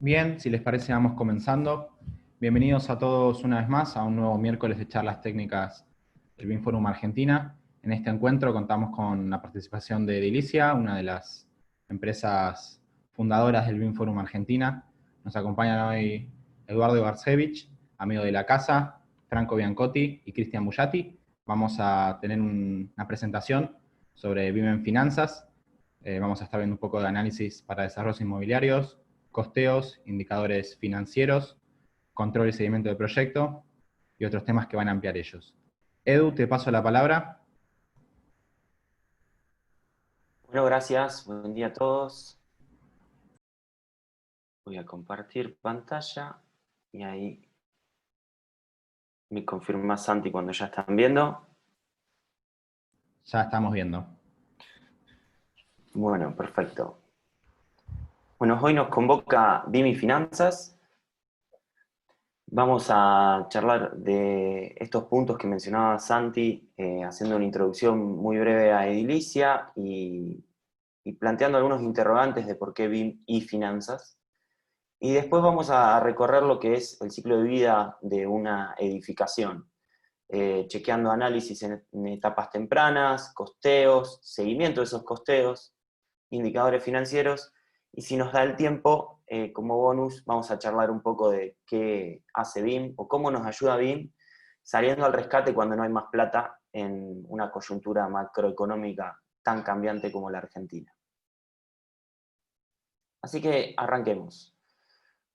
Bien, si les parece, vamos comenzando. Bienvenidos a todos una vez más a un nuevo miércoles de charlas técnicas del BIM Forum Argentina. En este encuentro contamos con la participación de Edilicia, una de las empresas fundadoras del BIM Forum Argentina. Nos acompañan hoy Eduardo Ibarcevich, amigo de la casa, Franco Biancotti y Cristian Bullati. Vamos a tener una presentación sobre BIM en finanzas. Vamos a estar viendo un poco de análisis para desarrollos inmobiliarios, costeos, indicadores financieros, control y seguimiento del proyecto y otros temas que van a ampliar ellos. Edu, te paso la palabra. Bueno, gracias. Buen día a todos. Voy a compartir pantalla y ahí me confirma Santi cuando ya están viendo. Ya estamos viendo. Bueno, perfecto. Bueno, hoy nos convoca BIM y Finanzas. Vamos a charlar de estos puntos que mencionaba Santi, haciendo una introducción muy breve a Edilicia y planteando algunos interrogantes de por qué BIM y Finanzas. Y después vamos a recorrer lo que es el ciclo de vida de una edificación, chequeando análisis en etapas tempranas, costeos, seguimiento de esos costeos, indicadores financieros, y si nos da el tiempo, como bonus, vamos a charlar un poco de qué hace BIM o cómo nos ayuda BIM saliendo al rescate cuando no hay más plata en una coyuntura macroeconómica tan cambiante como la Argentina. Así que arranquemos.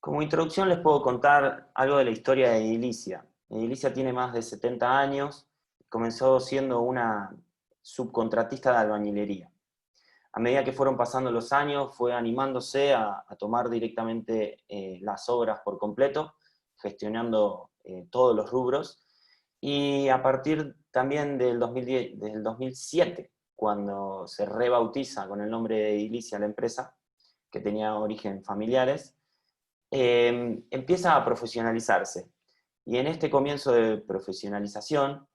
Como introducción les puedo contar algo de la historia de Edilicia. Edilicia tiene más de 70 años, comenzó siendo una subcontratista de albañilería. A medida que fueron pasando los años, fue animándose a tomar directamente las obras por completo, gestionando todos los rubros, y a partir también del 2010, del 2007, cuando se rebautiza con el nombre de Edilicia la empresa, que tenía origen familiares, empieza a profesionalizarse. Y en este comienzo de profesionalización,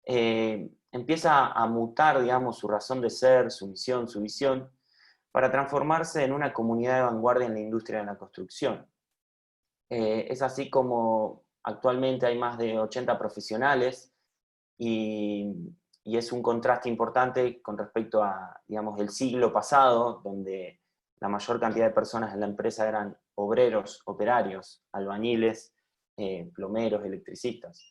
empieza a mutar, digamos, su razón de ser, su misión, su visión, para transformarse en una comunidad de vanguardia en la industria de la construcción. Es así como actualmente hay más de 80 profesionales y, y es un contraste importante con respecto a, digamos, el siglo pasado, donde la mayor cantidad de personas en la empresa eran obreros, operarios, albañiles, plomeros, electricistas.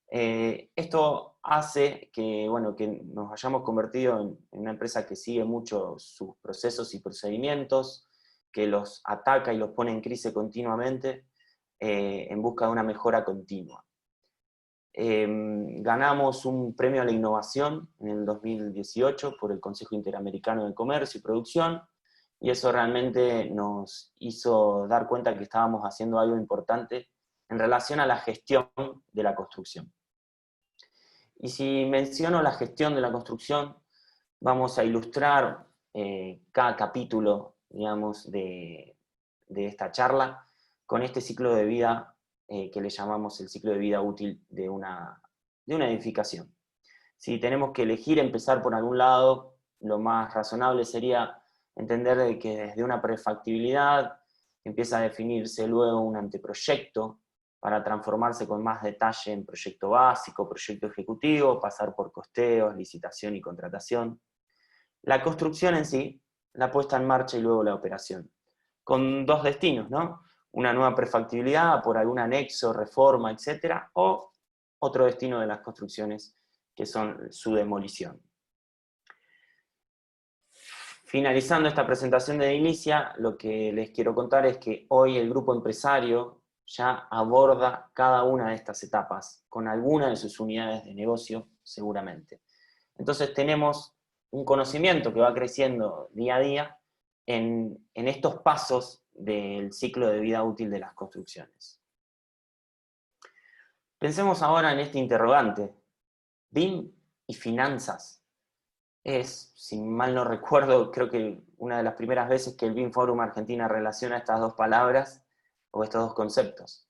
Esto hace que, bueno, que nos hayamos convertido en una empresa que sigue mucho sus procesos y procedimientos, que los ataca y los pone en crisis continuamente, en busca de una mejora continua. Ganamos un premio a la innovación en el 2018 por el Consejo Interamericano de Comercio y Producción, y eso realmente nos hizo dar cuenta que estábamos haciendo algo importante en relación a la gestión de la construcción. Y si menciono la gestión de la construcción, vamos a ilustrar cada capítulo, digamos, de esta charla con este ciclo de vida que le llamamos el ciclo de vida útil de una edificación. Si tenemos que elegir empezar por algún lado, lo más razonable sería entender que desde una prefactibilidad empieza a definirse luego un anteproyecto para transformarse con más detalle en proyecto básico, proyecto ejecutivo, pasar por costeos, licitación y contratación. La construcción en sí, la puesta en marcha y luego la operación, con dos destinos, ¿no? Una nueva prefactibilidad por algún anexo, reforma, etcétera, o otro destino de las construcciones, que son su demolición. Finalizando esta presentación de Edilicia, lo que les quiero contar es que hoy el grupo empresario ya aborda cada una de estas etapas, con alguna de sus unidades de negocio, seguramente. Entonces tenemos un conocimiento que va creciendo día a día en estos pasos del ciclo de vida útil de las construcciones. Pensemos ahora en este interrogante. BIM y finanzas. Es, si mal no recuerdo, creo que una de las primeras veces que el BIM Forum Argentina relaciona estas dos palabras o estos dos conceptos.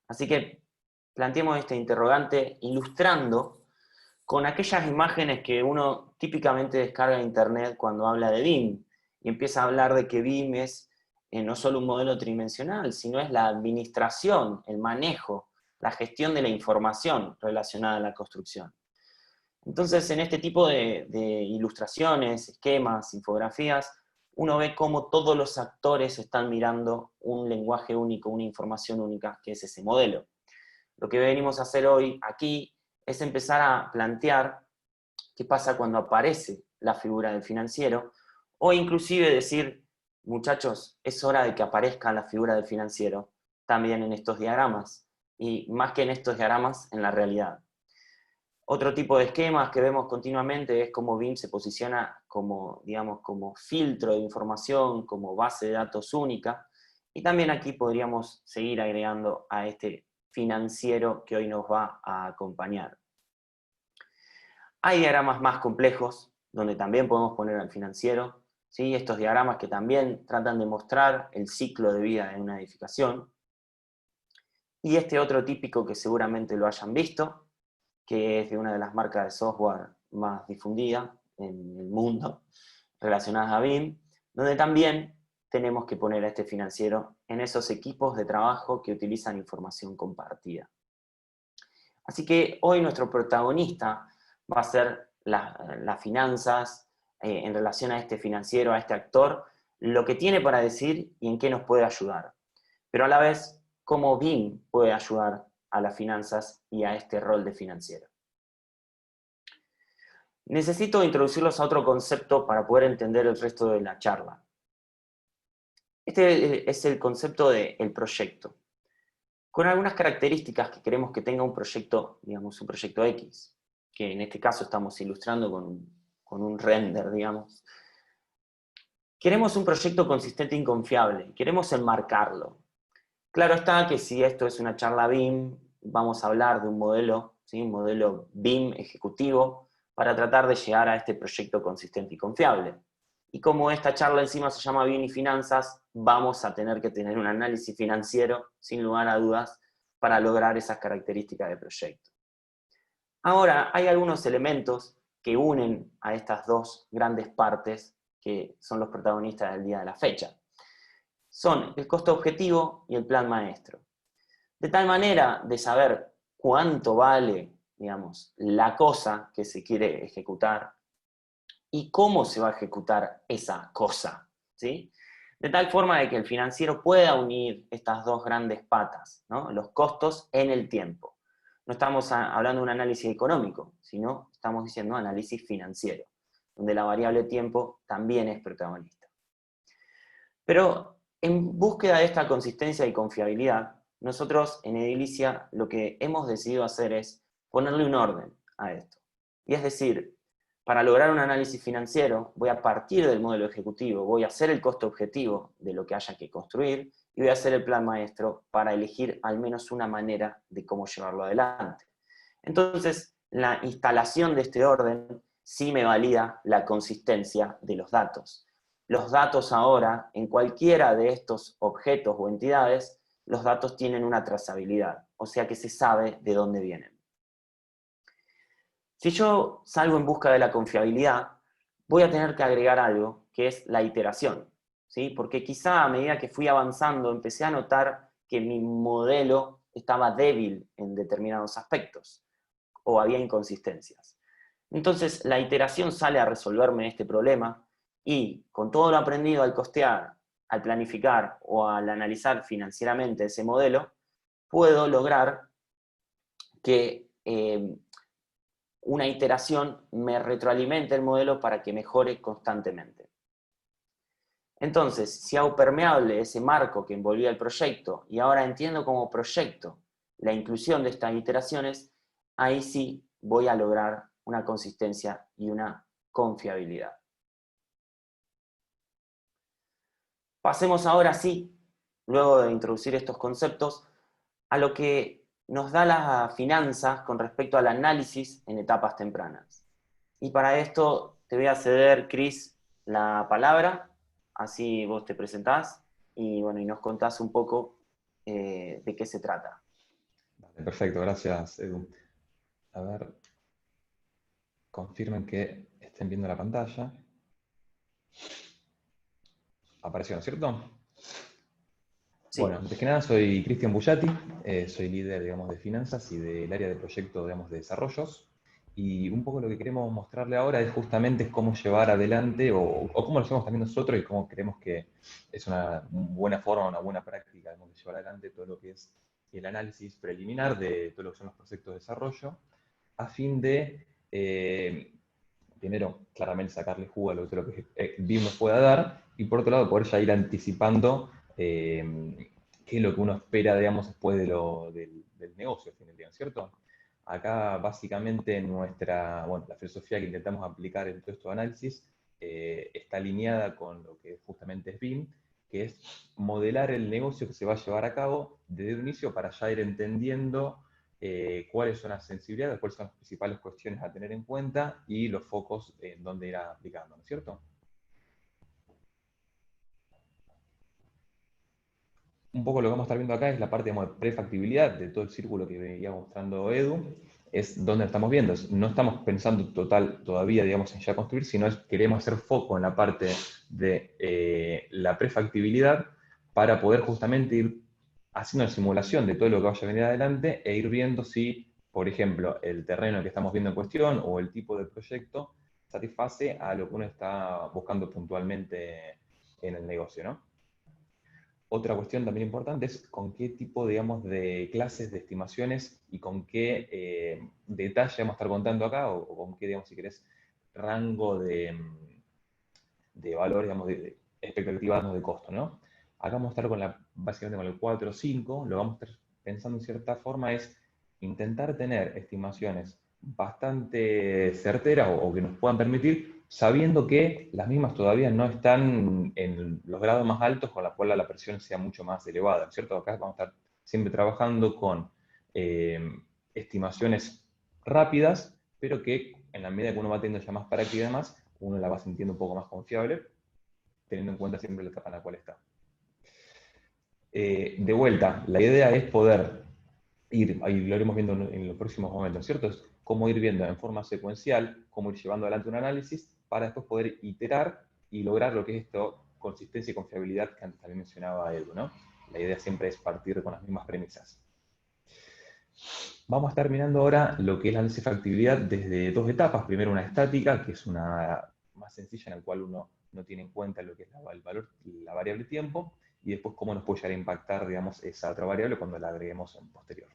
Así que planteemos este interrogante ilustrando con aquellas imágenes que uno típicamente descarga de internet cuando habla de BIM, y empieza a hablar de que BIM es no solo un modelo tridimensional, sino es la administración, el manejo, la gestión de la información relacionada a la construcción. Entonces, en este tipo de ilustraciones, esquemas, infografías, uno ve cómo todos los actores están mirando un lenguaje único, una información única, que es ese modelo. Lo que venimos a hacer hoy aquí es empezar a plantear qué pasa cuando aparece la figura del financiero, o inclusive decir, muchachos, es hora de que aparezca la figura del financiero también en estos diagramas, y más que en estos diagramas, en la realidad. Otro tipo de esquemas que vemos continuamente es cómo BIM se posiciona como, digamos, como filtro de información, como base de datos única, y también aquí podríamos seguir agregando a este financiero que hoy nos va a acompañar. Hay diagramas más complejos, donde también podemos poner al financiero, ¿sí? Estos diagramas que también tratan de mostrar el ciclo de vida de una edificación. Y este otro típico que seguramente lo hayan visto, que es de una de las marcas de software más difundidas en el mundo, relacionadas a BIM, donde también tenemos que poner a este financiero en esos equipos de trabajo que utilizan información compartida. Así que hoy nuestro protagonista va a ser las finanzas en relación a este financiero, a este actor, lo que tiene para decir y en qué nos puede ayudar. Pero a la vez, cómo BIM puede ayudar a las finanzas y a este rol de financiero. Necesito introducirlos a otro concepto para poder entender el resto de la charla. Este es el concepto del proyecto, con algunas características que queremos que tenga un proyecto, digamos, un proyecto X, que en este caso estamos ilustrando con un render, digamos. Queremos un proyecto consistente y confiable, queremos enmarcarlo. Claro está que si esto es una charla BIM, vamos a hablar de un modelo, ¿sí? Un modelo BIM ejecutivo, para tratar de llegar a este proyecto consistente y confiable. Y como esta charla encima se llama BIM y finanzas, vamos a tener que tener un análisis financiero, sin lugar a dudas, para lograr esas características de proyecto. Ahora, hay algunos elementos que unen a estas dos grandes partes que son los protagonistas del día de la fecha. Son el costo objetivo y el plan maestro. De tal manera de saber cuánto vale, digamos, la cosa que se quiere ejecutar y cómo se va a ejecutar esa cosa, ¿sí? De tal forma de que el financiero pueda unir estas dos grandes patas, ¿no? Los costos en el tiempo. No estamos hablando de un análisis económico, sino estamos diciendo análisis financiero, donde la variable tiempo también es protagonista. Pero en búsqueda de esta consistencia y confiabilidad, nosotros en Edilicia lo que hemos decidido hacer es ponerle un orden a esto. Y es decir, para lograr un análisis financiero, voy a partir del modelo ejecutivo, voy a hacer el costo objetivo de lo que haya que construir y voy a hacer el plan maestro para elegir al menos una manera de cómo llevarlo adelante. Entonces, la instalación de este orden sí me valida la consistencia de los datos. Los datos ahora, en cualquiera de estos objetos o entidades, los datos tienen una trazabilidad, o sea que se sabe de dónde vienen. Si yo salgo en busca de la confiabilidad, voy a tener que agregar algo, que es la iteración, ¿sí? Porque quizá a medida que fui avanzando empecé a notar que mi modelo estaba débil en determinados aspectos, o había inconsistencias. Entonces la iteración sale a resolverme este problema, y con todo lo aprendido al costear, al planificar o al analizar financieramente ese modelo, puedo lograr que una iteración me retroalimente el modelo para que mejore constantemente. Entonces, si hago permeable ese marco que envolvía el proyecto y ahora entiendo como proyecto la inclusión de estas iteraciones, ahí sí voy a lograr una consistencia y una confiabilidad. Pasemos ahora sí, luego de introducir estos conceptos, a lo que nos da las finanzas con respecto al análisis en etapas tempranas. Y para esto te voy a ceder, Cris, la palabra, así vos te presentás y, bueno, y nos contás un poco de qué se trata. Vale, perfecto, gracias, Edu. A ver, confirmen que estén viendo la pantalla. Apareció, ¿no es cierto? Sí. Bueno, antes que nada soy Cristian Bullati, soy líder, digamos, de finanzas y del área de proyecto, digamos, de desarrollos. Y un poco lo que queremos mostrarle ahora es justamente cómo llevar adelante, o cómo lo hacemos también nosotros y cómo creemos que es una buena forma, una buena práctica, digamos, de llevar adelante todo lo que es el análisis preliminar de todo lo que son los proyectos de desarrollo, a fin de, primero, claramente sacarle jugo a todo lo que BIM nos pueda dar, y por otro lado, poder ya ir anticipando qué es lo que uno espera, digamos, después del negocio, al fin del día, ¿cierto? Acá, básicamente, la filosofía que intentamos aplicar en todo este análisis está alineada con lo que justamente es BIM, que es modelar el negocio que se va a llevar a cabo desde un inicio para ya ir entendiendo cuáles son las sensibilidades, cuáles son las principales cuestiones a tener en cuenta y los focos en donde ir aplicando, ¿no es cierto? Un poco lo que vamos a estar viendo acá es la parte, digamos, de prefactibilidad de todo el círculo que venía mostrando Edu, es donde estamos viendo. No estamos pensando todavía, digamos, en ya construir, sino queremos hacer foco en la parte de la prefactibilidad para poder justamente ir haciendo una simulación de todo lo que vaya a venir adelante e ir viendo si, por ejemplo, el terreno que estamos viendo en cuestión o el tipo de proyecto satisface a lo que uno está buscando puntualmente en el negocio, ¿no? Otra cuestión también importante es con qué tipo, digamos, de clases de estimaciones y con qué detalle vamos a estar contando acá, o con qué, digamos, si querés, rango de valores, digamos, de expectativas de costo, ¿no? Acá vamos a estar básicamente con el 4 o 5, lo vamos a estar pensando en cierta forma es intentar tener estimaciones bastante certeras o que nos puedan permitir, sabiendo que las mismas todavía no están en los grados más altos con la cual la presión sea mucho más elevada, ¿cierto? Acá vamos a estar siempre trabajando con estimaciones rápidas, pero que en la medida que uno va teniendo ya más práctica y demás, uno la va sintiendo un poco más confiable, teniendo en cuenta siempre la etapa en la cual está. De vuelta, la idea es poder ir, ahí lo iremos viendo en los próximos momentos, ¿cierto? Es cómo ir viendo en forma secuencial, cómo ir llevando adelante un análisis para después poder iterar y lograr lo que es esto, consistencia y confiabilidad que antes también mencionaba Edu, ¿no? La idea siempre es partir con las mismas premisas. Vamos a estar mirando ahora lo que es la análisis de factibilidad desde dos etapas. Primero una estática, que es una más sencilla en la cual uno no tiene en cuenta lo que es el valor, la variable tiempo, y después cómo nos puede llegar a impactar, digamos, esa otra variable cuando la agreguemos en posterior.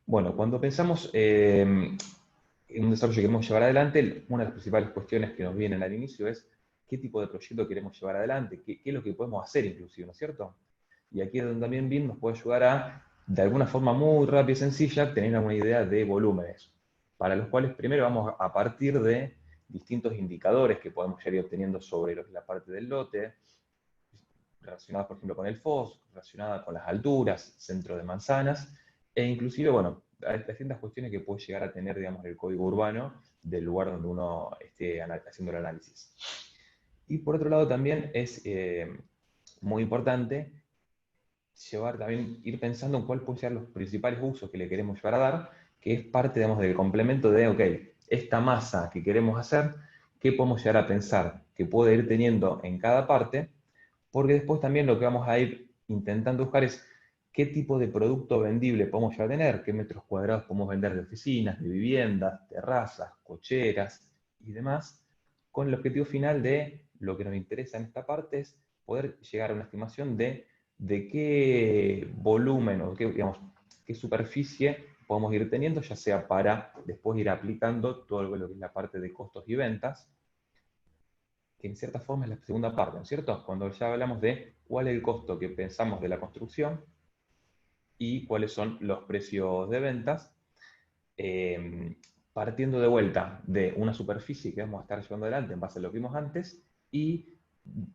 Bueno, cuando pensamos en un desarrollo que queremos llevar adelante, una de las principales cuestiones que nos vienen al inicio es qué tipo de proyecto queremos llevar adelante, qué es lo que podemos hacer inclusive, ¿no es cierto? Y aquí es donde también BIM nos puede ayudar a, de alguna forma muy rápida y sencilla, tener alguna idea de volúmenes, para los cuales primero vamos a partir de distintos indicadores que podemos ir obteniendo sobre lo que es la parte del lote, relacionadas, por ejemplo, con el FOS, relacionadas con las alturas, centro de manzanas, e inclusive, bueno, hay distintas cuestiones que puede llegar a tener, digamos, el código urbano del lugar donde uno esté haciendo el análisis. Y por otro lado también es muy importante ir pensando en cuál pueden ser los principales usos que le queremos llevar a dar, que es parte, digamos, del complemento de, ok, esta masa que queremos hacer, ¿qué podemos llegar a pensar que puede ir teniendo en cada parte? Porque después también lo que vamos a ir intentando buscar es qué tipo de producto vendible podemos llegar a tener, qué metros cuadrados podemos vender de oficinas, de viviendas, terrazas, cocheras y demás, con el objetivo final de lo que nos interesa en esta parte es poder llegar a una estimación de qué volumen o digamos, qué superficie podemos ir teniendo, ya sea para después ir aplicando todo lo que es la parte de costos y ventas, que en cierta forma es la segunda parte, ¿no es cierto? Cuando ya hablamos de cuál es el costo que pensamos de la construcción y cuáles son los precios de ventas, partiendo de vuelta de una superficie que vamos a estar llevando adelante en base a lo que vimos antes y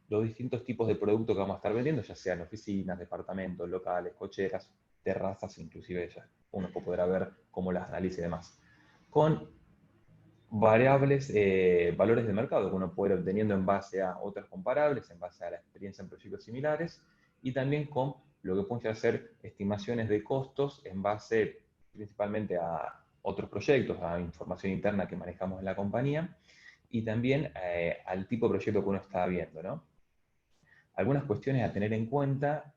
los distintos tipos de productos que vamos a estar vendiendo, ya sean oficinas, departamentos, locales, cocheras, terrazas, inclusive ya uno podrá ver cómo las analiza y demás. Con variables, valores de mercado que uno puede ir obteniendo en base a otros comparables, en base a la experiencia en proyectos similares, y también con lo que pueden ser estimaciones de costos en base principalmente a otros proyectos, a información interna que manejamos en la compañía, y también al tipo de proyecto que uno está viendo, ¿no? Algunas cuestiones a tener en cuenta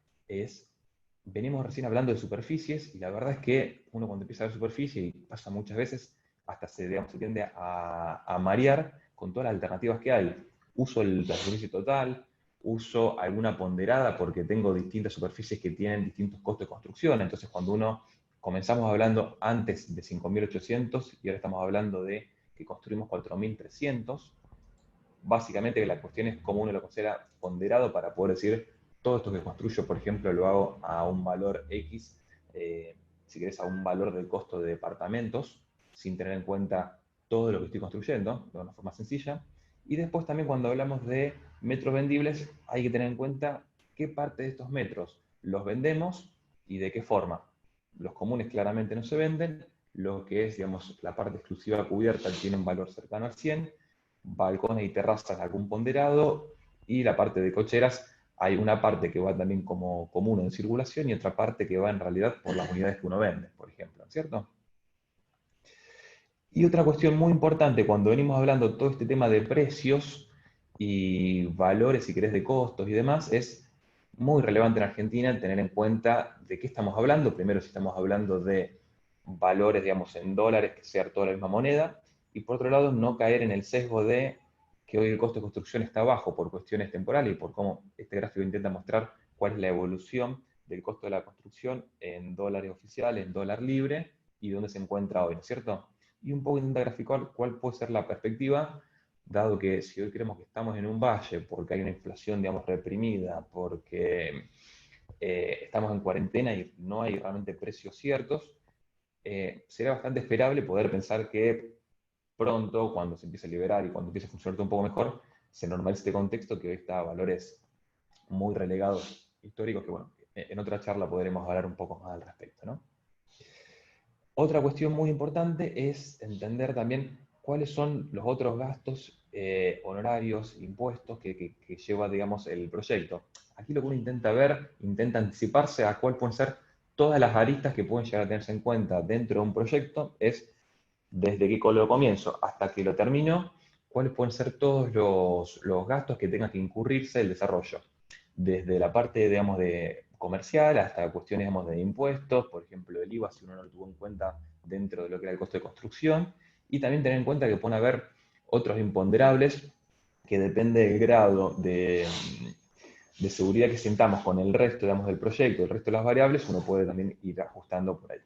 venimos recién hablando de superficies, y la verdad es que uno cuando empieza a ver superficie, y pasa muchas veces, hasta se tiende a marear con todas las alternativas que hay. Uso la superficie total, uso alguna ponderada porque tengo distintas superficies que tienen distintos costos de construcción. Entonces, cuando comenzamos hablando antes de 5.800 y ahora estamos hablando de que construimos 4.300, básicamente la cuestión es cómo uno lo considera ponderado para poder decir, todo esto que construyo, por ejemplo, lo hago a un valor X, si querés, a un valor del costo de departamentos, sin tener en cuenta todo lo que estoy construyendo, de una forma sencilla. Y después también cuando hablamos de metros vendibles, hay que tener en cuenta qué parte de estos metros los vendemos y de qué forma. Los comunes claramente no se venden, lo que es, digamos, la parte exclusiva cubierta tiene un valor cercano al 100, balcones y terrazas algún ponderado, y la parte de cocheras hay una parte que va también como común en circulación y otra parte que va en realidad por las unidades que uno vende, por ejemplo, ¿cierto? Y otra cuestión muy importante cuando venimos hablando de todo este tema de precios y valores, si querés, de costos y demás, es muy relevante en Argentina tener en cuenta de qué estamos hablando. Primero, si estamos hablando de valores, digamos, en dólares, que sea toda la misma moneda, y por otro lado, no caer en el sesgo de que hoy el costo de construcción está bajo por cuestiones temporales y por cómo este gráfico intenta mostrar cuál es la evolución del costo de la construcción en dólares oficiales, en dólar libre, y dónde se encuentra hoy, ¿no es cierto? Y un poco intenta graficar cuál puede ser la perspectiva, dado que si hoy creemos que estamos en un valle, porque hay una inflación, digamos, reprimida, porque estamos en cuarentena y no hay realmente precios ciertos, será bastante esperable poder pensar que pronto, cuando se empiece a liberar y cuando empiece a funcionar todo un poco mejor, se normalice este contexto que hoy está a valores muy relegados históricos, que bueno, en otra charla podremos hablar un poco más al respecto, ¿no? Otra cuestión muy importante es entender también cuáles son los otros gastos, honorarios, impuestos que lleva, digamos, el proyecto. Aquí lo que uno intenta ver, intenta anticiparse a cuál pueden ser todas las aristas que pueden llegar a tenerse en cuenta dentro de un proyecto, es desde que lo comienzo hasta que lo termino, cuáles pueden ser todos los gastos que tenga que incurrirse el desarrollo. Desde la parte, digamos, de comercial hasta cuestiones, digamos, de impuestos, por ejemplo, el IVA, si uno no lo tuvo en cuenta dentro de lo que era el costo de construcción, y también tener en cuenta que pueden haber otros imponderables que depende del grado de seguridad que sintamos con el resto, digamos, del proyecto, el resto de las variables, uno puede también ir ajustando por ahí.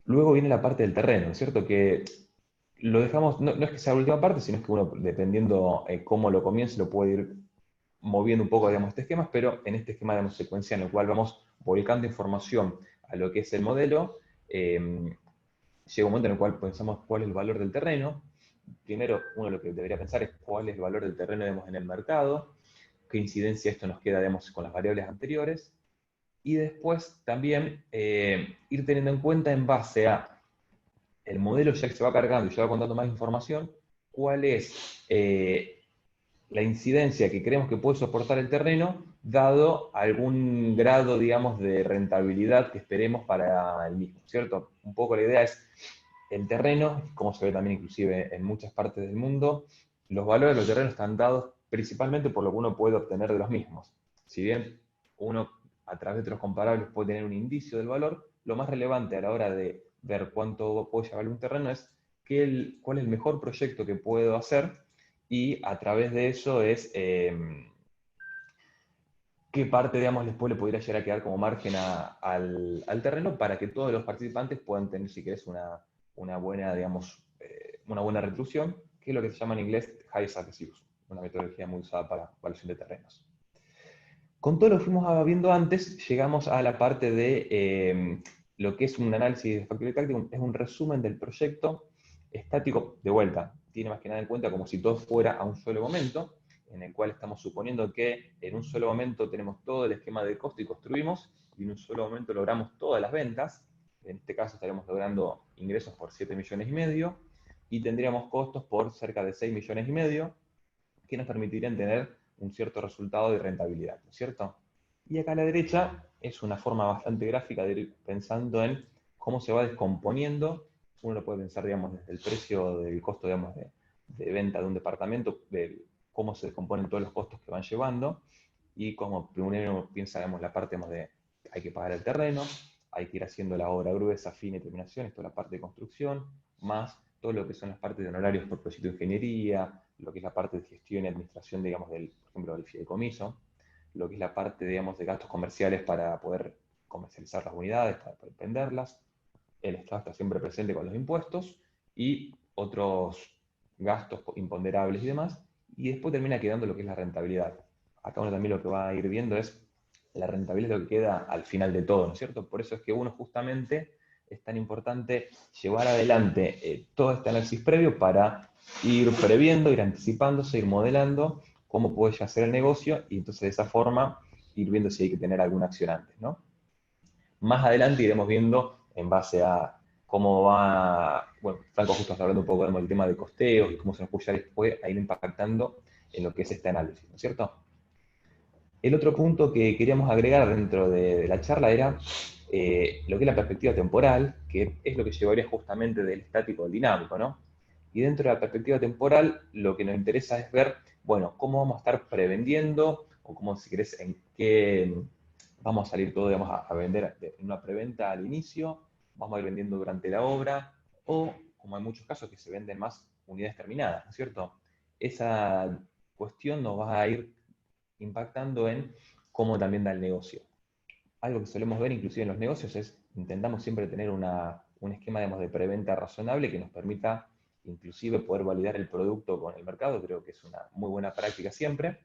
Luego viene la parte del terreno, ¿no es cierto? Que lo dejamos, no es que sea la última parte, sino es que uno, dependiendo cómo lo comience, lo puede ir moviendo un poco, digamos, este esquema, pero en este esquema, digamos, secuencial, en el cual vamos volcando información a lo que es el modelo, llega un momento en el cual pensamos cuál es el valor del terreno. Primero, uno lo que debería pensar es cuál es el valor del terreno, digamos, en el mercado, qué incidencia esto nos queda, digamos, con las variables anteriores, y después también ir teniendo en cuenta en base a el modelo ya que se va cargando y ya va contando más información, cuál es la incidencia que creemos que puede soportar el terreno, dado algún grado, digamos, de rentabilidad que esperemos para el mismo, ¿cierto? Un poco la idea es el terreno, como se ve también inclusive en muchas partes del mundo, los valores de los terrenos están dados principalmente por lo que uno puede obtener de los mismos. Si bien uno a través de los comparables puede tener un indicio del valor, lo más relevante a la hora de ver cuánto puede llevar un terreno es cuál es el mejor proyecto que puedo hacer, y a través de eso es qué parte, digamos, después le podría llegar a quedar como margen al terreno para que todos los participantes puedan tener, si querés, una buena, digamos, una buena retrusión, que es lo que se llama en inglés high surface use, una metodología muy usada para evaluación de terrenos. Con todo lo que fuimos viendo antes, llegamos a la parte de lo que es un análisis de factibilidad táctica, es un resumen del proyecto estático. De vuelta, tiene más que nada en cuenta como si todo fuera a un solo momento, en el cual estamos suponiendo que en un solo momento tenemos todo el esquema de costo y construimos, y en un solo momento logramos todas las ventas. En este caso estaríamos logrando ingresos por 7,5 millones, y tendríamos costos por cerca de 6,5 millones, que nos permitirían tener un cierto resultado de rentabilidad, ¿no es cierto? Y acá a la derecha es una forma bastante gráfica de ir pensando en cómo se va descomponiendo. Uno lo puede pensar, digamos, desde el precio del costo, digamos, de venta de un departamento, de cómo se descomponen todos los costos que van llevando, y como primero piensa, digamos, la parte de hay que pagar el terreno, hay que ir haciendo la obra gruesa, fin y terminación, esto es la parte de construcción, más todo lo que son las partes de honorarios por proyecto de ingeniería, lo que es la parte de gestión y administración, digamos, por ejemplo, del fideicomiso, lo que es la parte, digamos, de gastos comerciales para poder comercializar las unidades, para poder venderlas. El Estado está siempre presente con los impuestos y otros gastos imponderables y demás, y después termina quedando lo que es la rentabilidad. Acá uno también lo que va a ir viendo es la rentabilidad es lo que queda al final de todo, ¿no es cierto? Por eso es que uno justamente es tan importante llevar adelante todo este análisis previo para ir previendo, ir anticipándose, ir modelando cómo puede ya ser el negocio y entonces de esa forma ir viendo si hay que tener alguna acción antes, ¿no? Más adelante iremos viendo en base a cómo va, bueno, Franco justo está hablando un poco del tema de costeos y cómo se nos puede después a ir impactando en lo que es este análisis, ¿no es cierto? El otro punto que queríamos agregar dentro de la charla era lo que es la perspectiva temporal, que es lo que llevaría justamente del estático al dinámico, ¿no? Y dentro de la perspectiva temporal, lo que nos interesa es ver, bueno, cómo vamos a estar prevendiendo, o cómo, si querés, en qué vamos a salir todo, digamos, a vender en una preventa al inicio, vamos a ir vendiendo durante la obra, o, como hay muchos casos, que se venden más unidades terminadas, ¿no es cierto? Esa cuestión nos va a ir impactando en cómo también da el negocio. Algo que solemos ver inclusive en los negocios es, intentamos siempre tener un esquema, digamos, de preventa razonable que nos permita inclusive poder validar el producto con el mercado, creo que es una muy buena práctica siempre,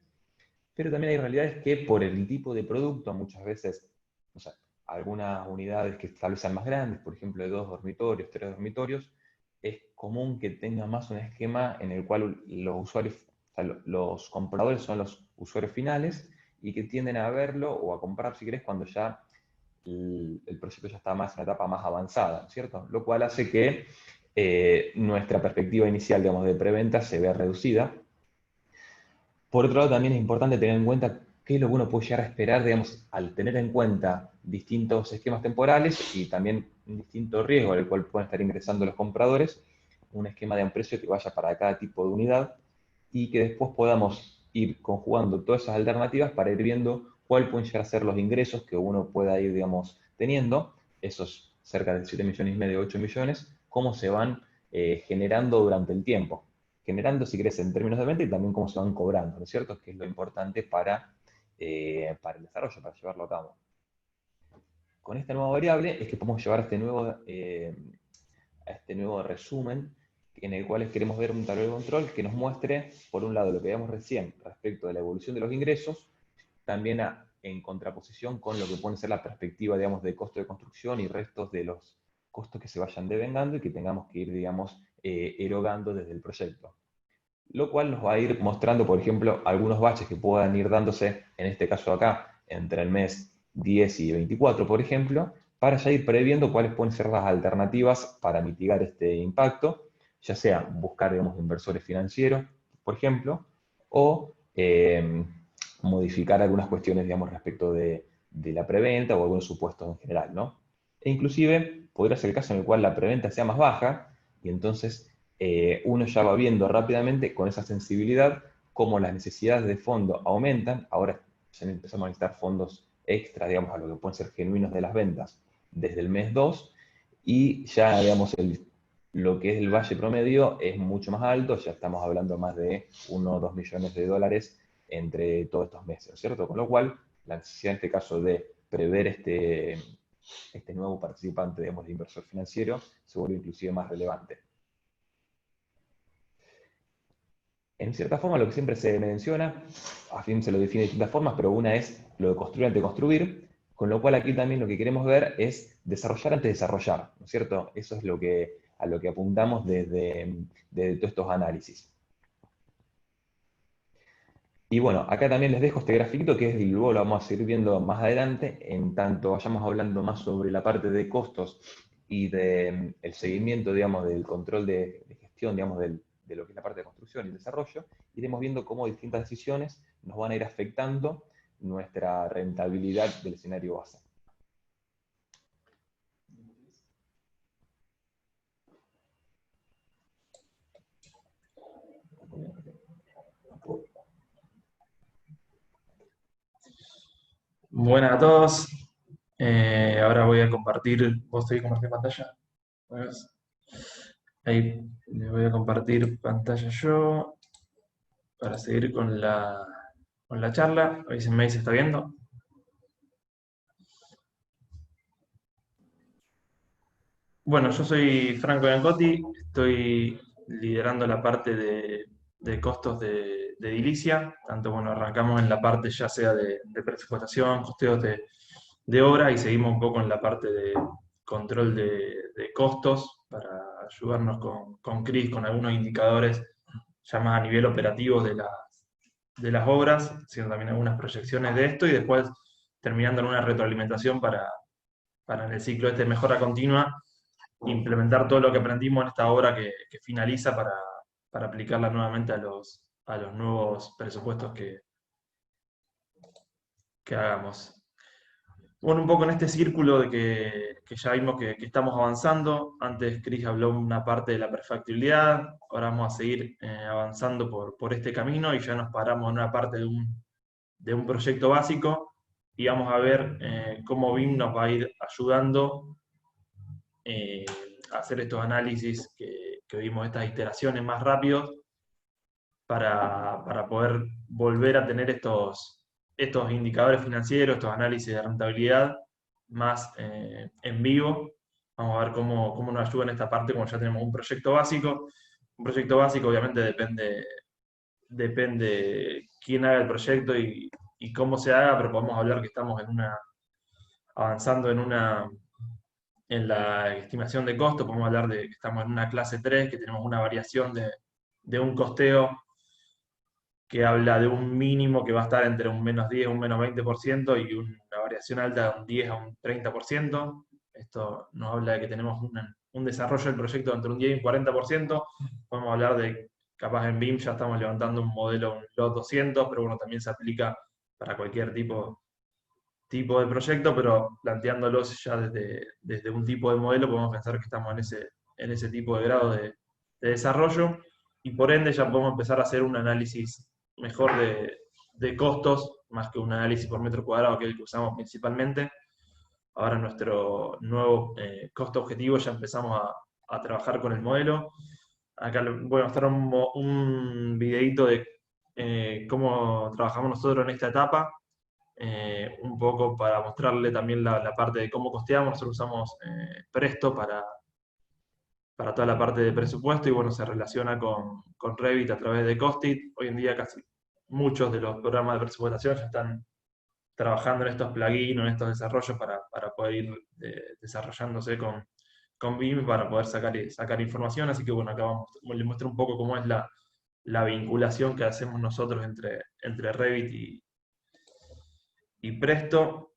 pero también hay realidades que por el tipo de producto, muchas veces, o sea, algunas unidades que tal vez sean más grandes, por ejemplo, de 2 dormitorios, 3 dormitorios, es común que tenga más un esquema en el cual los usuarios, o sea, los compradores son los usuarios finales y que tienden a verlo o a comprar, si querés, cuando ya el proyecto ya está más en una etapa más avanzada, ¿cierto? Lo cual hace que nuestra perspectiva inicial, digamos, de preventa se vea reducida. Por otro lado, también es importante tener en cuenta qué es lo que uno puede llegar a esperar, digamos, al tener en cuenta distintos esquemas temporales y también un distinto riesgo al cual pueden estar ingresando los compradores, un esquema de un precio que vaya para cada tipo de unidad y que después podamos ir conjugando todas esas alternativas para ir viendo cuál pueden llegar a ser los ingresos que uno pueda ir, digamos, teniendo, esos cerca de 7,5 millones, 8 millones, cómo se van generando durante el tiempo generando, si querés, en términos de venta y también cómo se van cobrando, ¿no es cierto? Que es lo importante para el desarrollo, para llevarlo a cabo. Con esta nueva variable es que podemos llevar a este nuevo resumen en el cual queremos ver un tablero de control que nos muestre, por un lado, lo que veíamos recién respecto de la evolución de los ingresos, también en contraposición con lo que puede ser la perspectiva, digamos, de costo de construcción y restos de los costos que se vayan devengando y que tengamos que ir, digamos, erogando desde el proyecto. Lo cual nos va a ir mostrando, por ejemplo, algunos baches que puedan ir dándose, en este caso acá, entre el mes 10 y 24, por ejemplo, para ya ir previendo cuáles pueden ser las alternativas para mitigar este impacto, ya sea buscar, digamos, inversores financieros, por ejemplo, o modificar algunas cuestiones, digamos, respecto de la preventa o algunos supuestos en general, ¿no? E inclusive podría ser el caso en el cual la preventa sea más baja y entonces uno ya va viendo rápidamente con esa sensibilidad cómo las necesidades de fondo aumentan. Ahora ya empezamos a necesitar fondos extra, digamos, a lo que pueden ser genuinos de las ventas desde el mes 2 y ya, digamos, lo que es el valle promedio es mucho más alto, ya estamos hablando más de 1 o 2 millones de dólares entre todos estos meses, ¿cierto? Con lo cual, la necesidad en este caso de prever este nuevo participante, digamos, de inversor financiero se vuelve inclusive más relevante. En cierta forma, lo que siempre se menciona, a fin se lo define de distintas formas, pero una es lo de construir antes de construir, con lo cual aquí también lo que queremos ver es desarrollar antes de desarrollar, ¿no es cierto? Eso es a lo que apuntamos desde todos estos análisis. Y bueno, acá también les dejo este grafiquito que luego lo vamos a seguir viendo más adelante, en tanto vayamos hablando más sobre la parte de costos y del seguimiento, digamos, del control de gestión, digamos, de lo que es la parte de construcción y desarrollo, iremos viendo cómo distintas decisiones nos van a ir afectando nuestra rentabilidad del escenario base. Buenas a todos. Ahora voy a compartir. ¿Vos seguís compartiendo pantalla? ¿Ves? Ahí les voy a compartir pantalla yo para seguir con la charla. Ahí se me dice, ¿está viendo? Bueno, yo soy Franco Biancotti, estoy liderando la parte de costos de edilicia. Tanto, bueno, arrancamos en la parte ya sea de presupuestación, costeos de obra y seguimos un poco en la parte de control de costos para ayudarnos con Cris, con algunos indicadores ya más a nivel operativo de las obras, haciendo también algunas proyecciones de esto y después terminando en una retroalimentación para en el ciclo este de mejora continua, implementar todo lo que aprendimos en esta obra que finaliza para aplicarla nuevamente a los nuevos presupuestos que hagamos. Bueno, un poco en este círculo de que ya vimos que estamos avanzando. Antes Cris habló una parte de la prefactibilidad, ahora vamos a seguir avanzando por este camino y ya nos paramos en una parte de un proyecto básico y vamos a ver cómo BIM nos va a ir ayudando a hacer estos análisis que vimos, estas iteraciones más rápidos para poder volver a tener estos indicadores financieros, estos análisis de rentabilidad más en vivo. Vamos a ver cómo nos ayuda en esta parte, como ya tenemos un proyecto básico. Un proyecto básico obviamente depende quién haga el proyecto y cómo se haga, pero podemos hablar que estamos avanzando en la estimación de costo. Podemos hablar de que estamos en una clase 3, que tenemos una variación de un costeo que habla de un mínimo que va a estar entre un menos 10 y un menos 20% y una variación alta de un 10 a un 30%. Esto nos habla de que tenemos un desarrollo del proyecto entre un 10 y un 40%. Podemos hablar de, capaz en BIM ya estamos levantando un modelo, un LOT 200, pero bueno, también se aplica para cualquier tipo de proyecto, pero planteándolos ya desde un tipo de modelo, podemos pensar que estamos en ese tipo de grado de desarrollo, y por ende ya podemos empezar a hacer un análisis mejor de costos, más que un análisis por metro cuadrado, que es el que usamos principalmente. Ahora nuestro nuevo costo objetivo ya empezamos a trabajar con el modelo. Acá voy a mostrar un videito de cómo trabajamos nosotros en esta etapa. Un poco para mostrarle también la parte de cómo costeamos. Nosotros usamos Presto para toda la parte de presupuesto y bueno, se relaciona con Revit a través de Costit. Hoy en día casi muchos de los programas de presupuestación ya están trabajando en estos plugins, en estos desarrollos para poder ir desarrollándose con BIM para poder sacar información. Así que bueno, acá les muestro un poco cómo es la vinculación que hacemos nosotros entre Revit y Presto.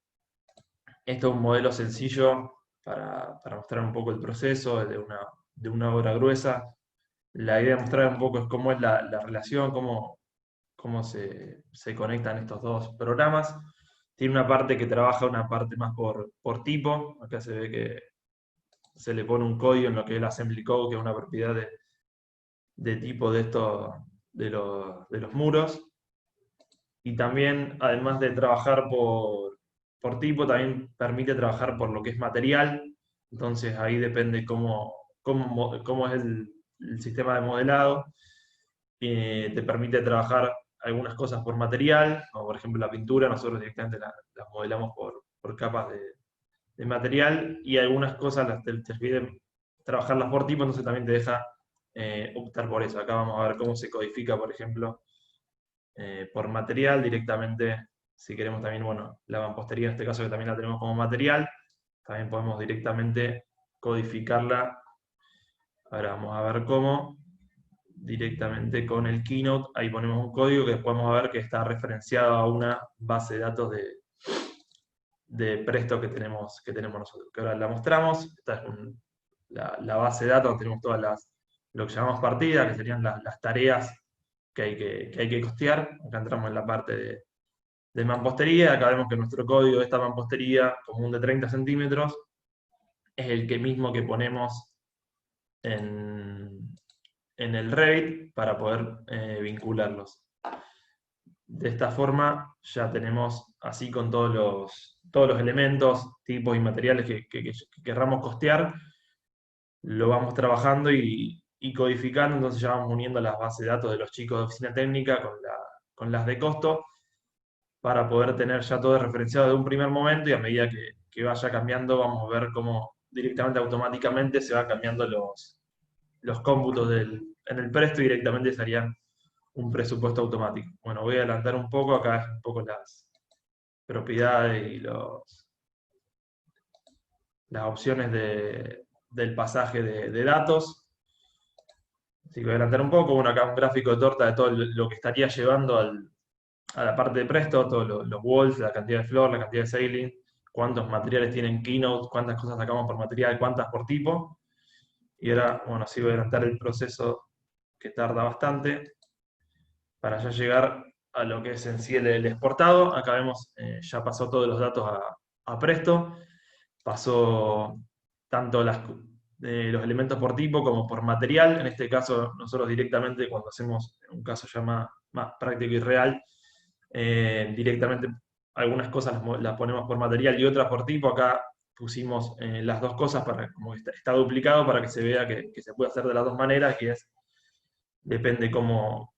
Esto es un modelo sencillo para mostrar un poco el proceso de una obra gruesa. La idea de mostrar un poco es cómo es la relación, cómo se conectan estos dos programas. Tiene una parte que trabaja una parte más por tipo. Acá se ve que se le pone un código en lo que es el assembly code, que es una propiedad de tipo de los muros. Y también, además de trabajar por tipo, también permite trabajar por lo que es material. Entonces ahí depende cómo es el sistema de modelado. Te permite trabajar algunas cosas por material, como por ejemplo la pintura. Nosotros directamente las modelamos por capas de material, y algunas cosas te piden trabajarlas por tipo, entonces también te deja optar por eso. Acá vamos a ver cómo se codifica, por ejemplo, por material directamente. Si queremos también, bueno, la mampostería en este caso, que también la tenemos como material, también podemos directamente codificarla. Ahora vamos a ver cómo. Directamente con el Keynote, ahí ponemos un código que después vamos a ver que está referenciado a una base de datos de Presto que tenemos nosotros, que ahora la mostramos. Esta es la base de datos donde tenemos todas lo que llamamos partidas, que serían las tareas que hay que costear. Acá entramos en la parte de mampostería. Acá vemos que nuestro código de esta mampostería común de 30 centímetros es el mismo que ponemos en el Revit para poder vincularlos. De esta forma ya tenemos así con todos los elementos, tipos y materiales que querramos costear, lo vamos trabajando y codificando, entonces ya vamos uniendo las bases de datos de los chicos de oficina técnica con las de costo, para poder tener ya todo referenciado de un primer momento, y a medida que vaya cambiando vamos a ver cómo directamente automáticamente se van cambiando los cómputos en el presto, y directamente serían un presupuesto automático. Bueno, voy a adelantar un poco, acá es un poco las propiedades y las opciones del pasaje de datos. Así que voy a adelantar un poco. Bueno, acá un gráfico de torta de todo lo que estaría llevando a la parte de presto, todos los walls, la cantidad de floor, la cantidad de sailing, cuántos materiales tienen Keynote, cuántas cosas sacamos por material, cuántas por tipo. Y ahora, bueno, sí voy a adelantar el proceso, que tarda bastante, para ya llegar a lo que es en sí el exportado. Acá vemos, ya pasó todos los datos a Presto, pasó tanto los elementos por tipo como por material. En este caso, nosotros directamente, cuando hacemos un caso ya más práctico y real, directamente algunas cosas las ponemos por material y otras por tipo. Acá pusimos las dos cosas, como está duplicado, para que se vea que se puede hacer de las dos maneras, que depende cómo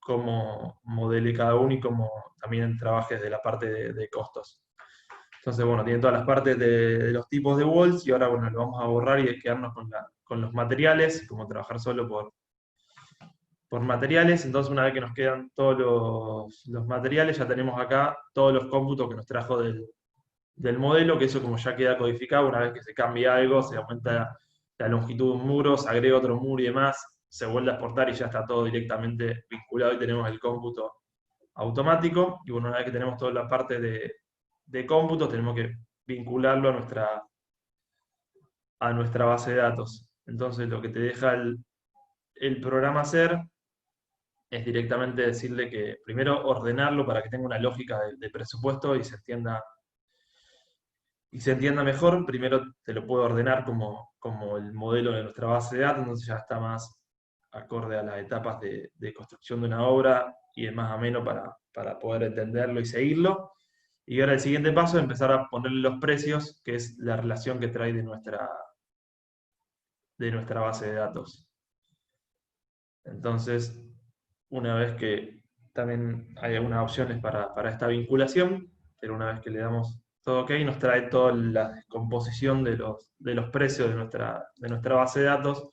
modele cada uno y cómo también trabajes de la parte de costos. Entonces, bueno, tiene todas las partes de los tipos de walls, y ahora, bueno, lo vamos a borrar y quedarnos con los materiales, como trabajar solo por materiales. Entonces, una vez que nos quedan todos los materiales, ya tenemos acá todos los cómputos que nos trajo del modelo, que eso, como ya queda codificado, una vez que se cambia algo, se aumenta la longitud de un muro, se agrega otro muro y demás, se vuelve a exportar y ya está todo directamente vinculado y tenemos el cómputo automático. Y bueno, una vez que tenemos toda la parte de cómputos, tenemos que vincularlo a nuestra base de datos. Entonces, lo que te deja el programa hacer es directamente decirle que primero ordenarlo para que tenga una lógica de presupuesto y se entienda mejor. Primero te lo puedo ordenar como el modelo de nuestra base de datos, entonces ya está más acorde a las etapas de construcción de una obra y es más ameno para poder entenderlo y seguirlo. Y ahora el siguiente paso es empezar a ponerle los precios, que es la relación que trae de nuestra base de datos. Entonces, una vez que también hay algunas opciones para esta vinculación, pero una vez que le damos todo OK, nos trae toda la descomposición de los precios de nuestra base de datos.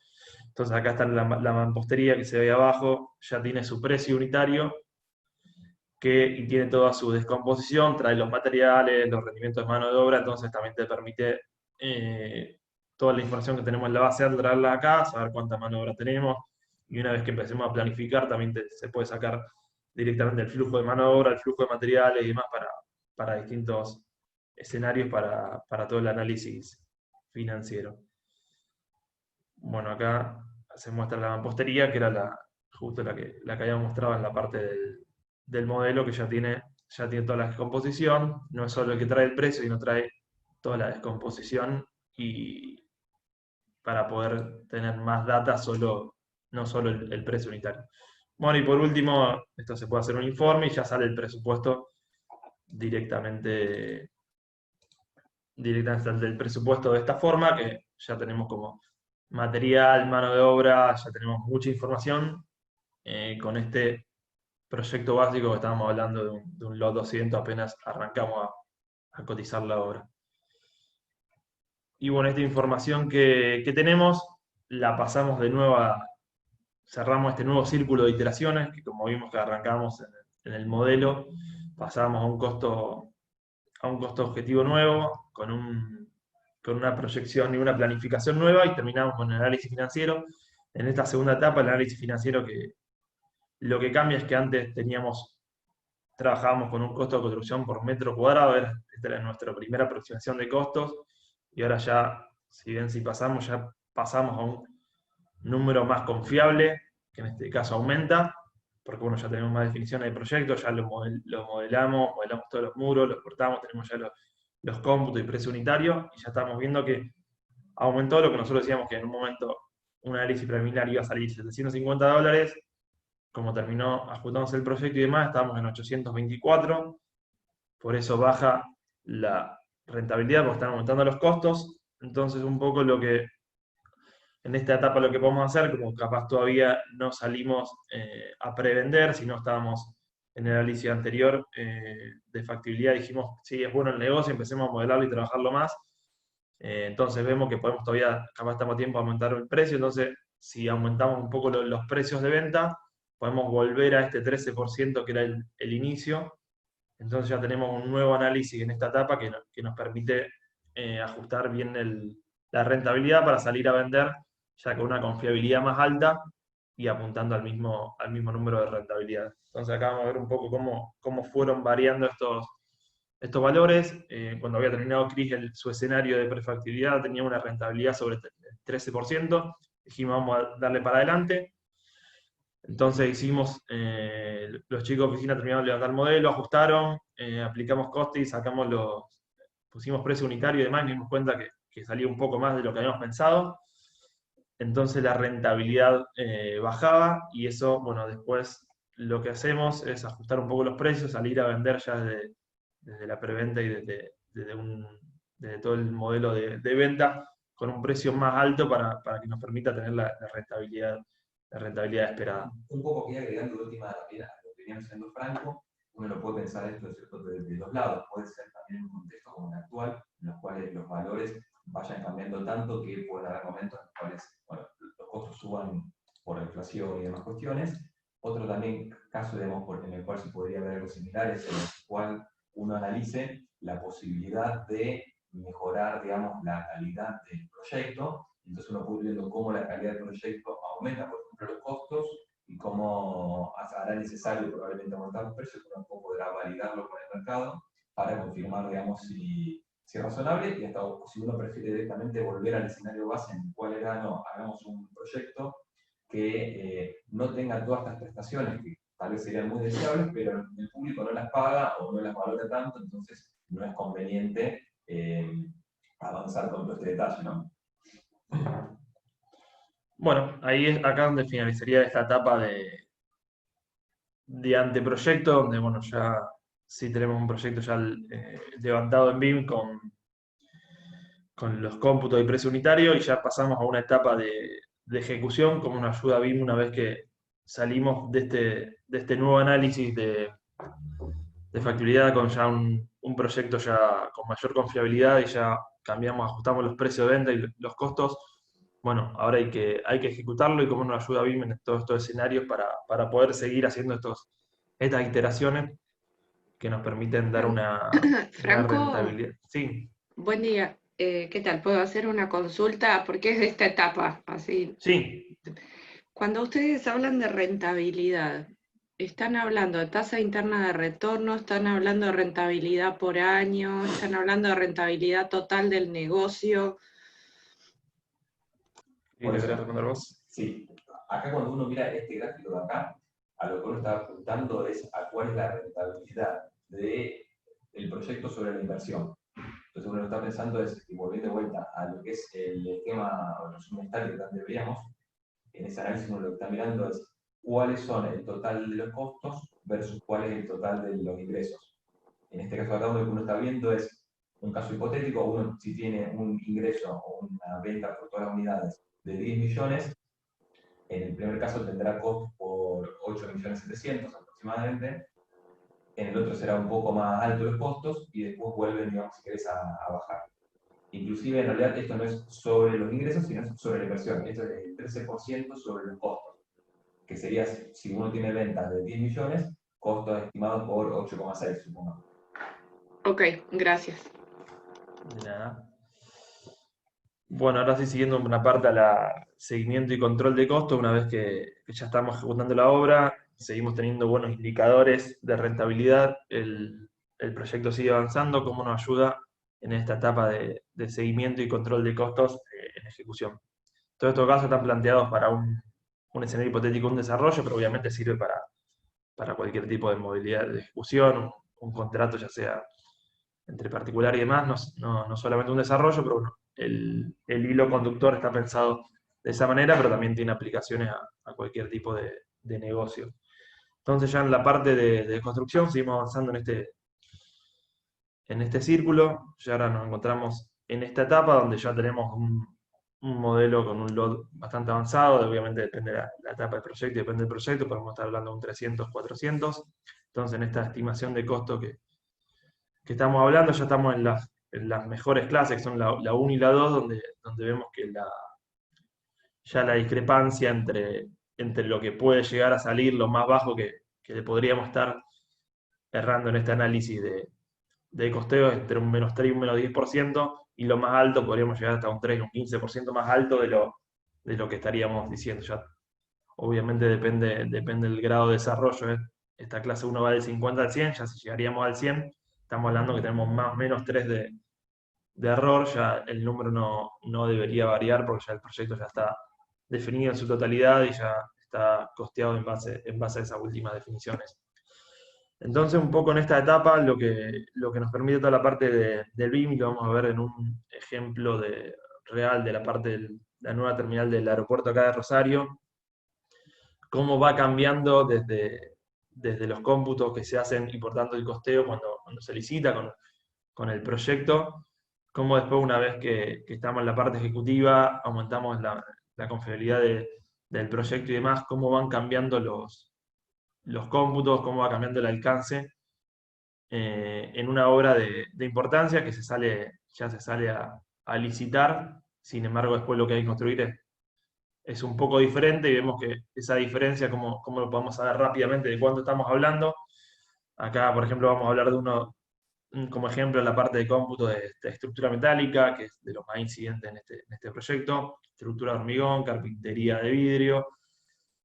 Entonces acá está la mampostería que se ve abajo, ya tiene su precio unitario, y tiene toda su descomposición, trae los materiales, los rendimientos de mano de obra. Entonces también te permite toda la información que tenemos en la base de datos, traerla acá, saber cuánta mano de obra tenemos, y una vez que empecemos a planificar, también se puede sacar directamente el flujo de mano de obra, el flujo de materiales y demás para distintos escenarios, para todo el análisis financiero. Bueno, acá se muestra la mampostería, que era justo la que habíamos mostrado en la parte del modelo, que ya tiene toda la descomposición. No es solo el que trae el precio, sino trae toda la descomposición, y para poder tener más data, no solo el precio unitario. Bueno, y por último, esto se puede hacer un informe y ya sale el presupuesto directamente del presupuesto de esta forma, que ya tenemos como material, mano de obra, ya tenemos mucha información. Con este proyecto básico que estábamos hablando de un lot 200, apenas arrancamos a cotizar la obra. Y bueno, esta información que tenemos, la pasamos de nuevo cerramos este nuevo círculo de iteraciones, que como vimos que arrancamos en el modelo, pasamos a un costo objetivo nuevo, con una proyección y una planificación nueva, y terminamos con el análisis financiero. En esta segunda etapa, el análisis financiero, que lo que cambia es que antes trabajábamos con un costo de construcción por metro cuadrado, esta era nuestra primera aproximación de costos, y ahora ya, pasamos a un número más confiable, que en este caso aumenta, porque bueno, ya tenemos más definiciones de proyectos, ya lo modelamos todos los muros, los cortamos, tenemos ya los cómputos y precio unitario, y ya estamos viendo que aumentó lo que nosotros decíamos, que en un momento un análisis preliminar iba a salir $750, como terminó, ajustamos el proyecto y demás, estábamos en 824, por eso baja la rentabilidad, porque están aumentando los costos. Entonces, un poco lo que en esta etapa lo que podemos hacer, como capaz todavía no salimos a prevender, sino estábamos en el análisis anterior de factibilidad, dijimos, sí, es bueno el negocio, empecemos a modelarlo y trabajarlo más. Entonces vemos que podemos todavía, capaz estamos a tiempo de aumentar el precio, entonces si aumentamos un poco los precios de venta, podemos volver a este 13% que era el inicio. Entonces ya tenemos un nuevo análisis en esta etapa que nos permite ajustar bien la rentabilidad para salir a vender ya con una confiabilidad más alta y apuntando al mismo número de rentabilidad. Entonces acá vamos a ver un poco cómo fueron variando estos valores. Cuando había terminado Chris su escenario de prefactibilidad tenía una rentabilidad sobre el 13%, dijimos vamos a darle para adelante. Entonces hicimos, los chicos de oficina terminaron de levantar el modelo, ajustaron, aplicamos costes y pusimos precio unitario y demás, y nos dimos cuenta que salía un poco más de lo que habíamos pensado. Entonces la rentabilidad bajaba, y eso, bueno, después lo que hacemos es ajustar un poco los precios, salir a vender ya desde la preventa y desde todo el modelo de venta con un precio más alto para que nos permita tener la rentabilidad esperada. Un poco que agregando de última también a lo que venía mencionando Franco, uno lo puede pensar esto ¿cierto? De dos lados. Puede ser también en un contexto como el actual, en los cuales los valores vayan cambiando tanto que pueden haber momentos en los cuales bueno, los costos suban por la inflación y demás cuestiones. Otro también caso en el cual se podría ver algo similar es en el cual uno analice la posibilidad de mejorar, digamos, la calidad del proyecto. Entonces uno puede ir viendo cómo la calidad del proyecto aumenta, por ejemplo, los costos, y cómo hará necesario probablemente aumentar los precios, pero tampoco podrá validarlo con el mercado para confirmar, digamos, si es razonable, y hasta si uno prefiere directamente volver al escenario base en el cual era, no, hagamos un proyecto que no tenga todas estas prestaciones que tal vez serían muy deseables, pero el público no las paga o no las valora tanto, entonces no es conveniente avanzar con todo este detalle, ¿no? Bueno, ahí es acá donde finalizaría esta etapa de anteproyecto, donde bueno, ya sí tenemos un proyecto ya levantado en BIM con los cómputos y precio unitario, y ya pasamos a una etapa de ejecución como una ayuda BIM una vez que salimos de este nuevo análisis de factibilidad con ya un proyecto ya con mayor confiabilidad, y ya ajustamos los precios de venta y los costos. Bueno, ahora hay que ejecutarlo, y como una ayuda BIM en todos estos escenarios para poder seguir haciendo estas iteraciones que nos permiten dar una Franco, rentabilidad. Sí. buen día. ¿Qué tal? ¿Puedo hacer una consulta? Porque es de esta etapa, así. Sí. Cuando ustedes hablan de rentabilidad, ¿están hablando de tasa interna de retorno? ¿Están hablando de rentabilidad por año? ¿Están hablando de rentabilidad total del negocio? ¿Quieres responder vos? Sí. Acá cuando uno mira este gráfico de acá, a lo que uno está apuntando es a cuál es la rentabilidad del proyecto sobre la inversión. Entonces uno lo está pensando es, y volviendo de vuelta a lo que es el esquema o el resumen que también veíamos, en ese análisis uno lo que está mirando es cuáles son el total de los costos versus cuál es el total de los ingresos. En este caso acá lo que uno está viendo es un caso hipotético, uno si tiene un ingreso o una venta por todas las unidades de 10 millones, en el primer caso tendrá costos por 8.700.000 aproximadamente, en el otro será un poco más alto los costos, y después vuelven, digamos, si querés, a bajar. Inclusive, en realidad, esto no es sobre los ingresos, sino sobre la inversión. Esto es el 13% sobre los costos, que sería, si uno tiene ventas de 10 millones, costos estimados por 8,6, supongo. Ok, gracias. De nada. Bueno, ahora sí, siguiendo una parte a la seguimiento y control de costos, una vez que ya estamos ejecutando la obra, seguimos teniendo buenos indicadores de rentabilidad, el proyecto sigue avanzando, cómo nos ayuda en esta etapa de seguimiento y control de costos en ejecución. Todos estos casos están planteados para un escenario hipotético, un desarrollo, pero obviamente sirve para cualquier tipo de movilidad de ejecución, un contrato ya sea entre particular y demás, no solamente un desarrollo, pero bueno, el hilo conductor está pensado de esa manera, pero también tiene aplicaciones a cualquier tipo de negocio. Entonces ya en la parte de construcción seguimos avanzando en en este círculo. Y ahora nos encontramos en esta etapa donde ya tenemos un modelo con un load bastante avanzado, obviamente depende de la etapa del proyecto, depende del proyecto, podemos estar hablando de un 300, 400. Entonces en esta estimación de costo que estamos hablando, ya estamos en las mejores clases, que son la 1 y la 2, donde vemos que ya la discrepancia entre lo que puede llegar a salir, lo más bajo que le podríamos estar errando en este análisis de costeo, entre un -3 y un -10%, y lo más alto podríamos llegar hasta un 3, un 15% más alto de lo que estaríamos diciendo. Ya, obviamente depende del grado de desarrollo. Esta clase 1 va del 50 al 100, ya si llegaríamos al 100, estamos hablando que tenemos más o menos 3 de error, ya el número no debería variar porque ya el proyecto ya está definido en su totalidad y ya está costeado en base a esas últimas definiciones. Entonces, un poco en esta etapa, lo que nos permite toda la parte del BIM, y lo vamos a ver en un ejemplo real de la parte de la nueva terminal del aeropuerto acá de Rosario, cómo va cambiando desde los cómputos que se hacen y por tanto el costeo cuando se licita con el proyecto, cómo después, una vez que estamos en la parte ejecutiva, aumentamos la confiabilidad del proyecto y demás, cómo van cambiando los cómputos, cómo va cambiando el alcance en una obra de importancia que ya se sale a licitar. Sin embargo, después lo que hay que construir es un poco diferente, y vemos que esa diferencia, cómo lo podemos saber rápidamente de cuánto estamos hablando. Acá, por ejemplo, vamos a hablar de como ejemplo, la parte de cómputo de estructura metálica, que es de los más incidentes en este proyecto: estructura de hormigón, carpintería de vidrio,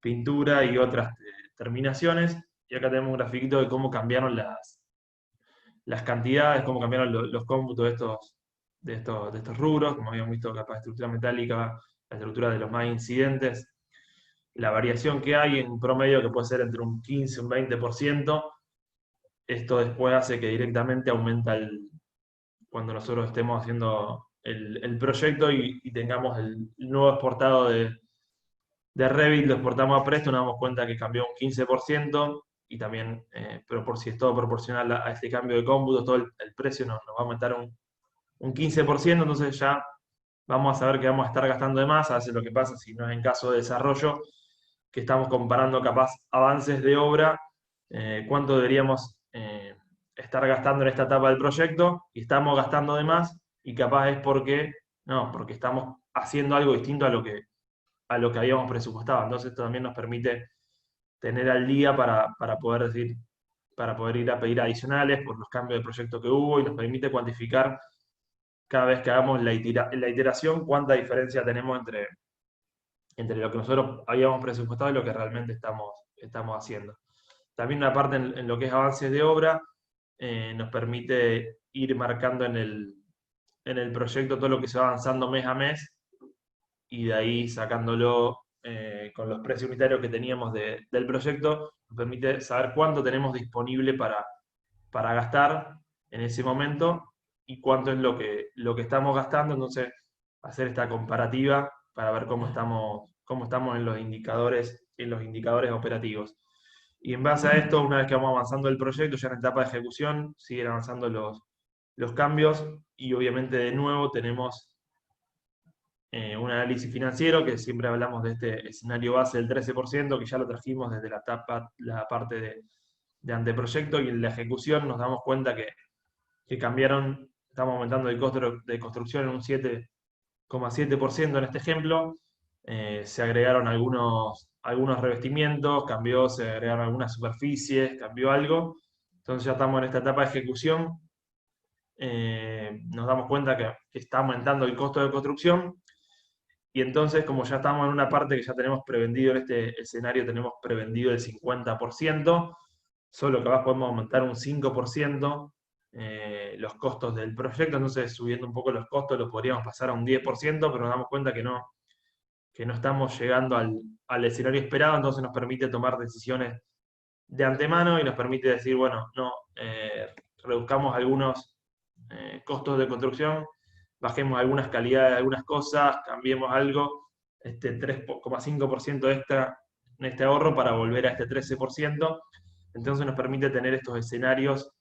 pintura y otras terminaciones. Y acá tenemos un grafiquito de cómo cambiaron las cantidades, cómo cambiaron los cómputos de estos rubros, como habíamos visto, capaz de estructura metálica, la estructura de los más incidentes, la variación que hay en promedio, que puede ser entre un 15 y un 20%. Esto después hace que directamente aumenta cuando nosotros estemos haciendo el proyecto y tengamos el nuevo exportado de Revit, lo exportamos a Presto, nos damos cuenta que cambió un 15%, y también, pero si es todo proporcional a este cambio de cómputos, todo el precio nos va a aumentar un 15%, entonces ya vamos a saber que vamos a estar gastando de más. A veces lo que pasa, si no es en caso de desarrollo, que estamos comparando capaz avances de obra, cuánto deberíamos estar gastando en esta etapa del proyecto, y estamos gastando de más, y capaz es porque estamos haciendo algo distinto a lo que habíamos presupuestado. Entonces esto también nos permite tener al día para poder ir a pedir adicionales por los cambios de proyecto que hubo, y nos permite cuantificar cada vez que hagamos la iteración cuánta diferencia tenemos entre lo que nosotros habíamos presupuestado y lo que realmente estamos haciendo. También una parte en lo que es avances de obra, nos permite ir marcando en el proyecto todo lo que se va avanzando mes a mes, y de ahí sacándolo con los precios unitarios que teníamos del proyecto, nos permite saber cuánto tenemos disponible para gastar en ese momento y cuánto es lo que estamos gastando. Entonces, hacer esta comparativa para ver cómo estamos en los indicadores operativos. Y en base a esto, una vez que vamos avanzando el proyecto, ya en etapa de ejecución, siguen avanzando los cambios, y obviamente de nuevo tenemos un análisis financiero, que siempre hablamos de este escenario base del 13%, que ya lo trajimos desde la parte de anteproyecto, y en la ejecución nos damos cuenta que cambiaron, estamos aumentando el costo de construcción en un 7,7% en este ejemplo. Se agregaron algunos revestimientos, se agregaron algunas superficies, cambió algo. Entonces ya estamos en esta etapa de ejecución. Nos damos cuenta que está aumentando el costo de construcción, y entonces, como ya estamos en una parte que ya tenemos prevendido, en este escenario tenemos prevendido el 50%, solo que abajo podemos aumentar un 5% los costos del proyecto. Entonces, subiendo un poco los costos, lo podríamos pasar a un 10%, pero nos damos cuenta que no estamos llegando al escenario esperado. Entonces nos permite tomar decisiones de antemano y nos permite decir, bueno, reduzcamos algunos costos de construcción, bajemos algunas calidades de algunas cosas, cambiemos algo, 3,5% extra en este ahorro para volver a este 13%. Entonces nos permite tener estos escenarios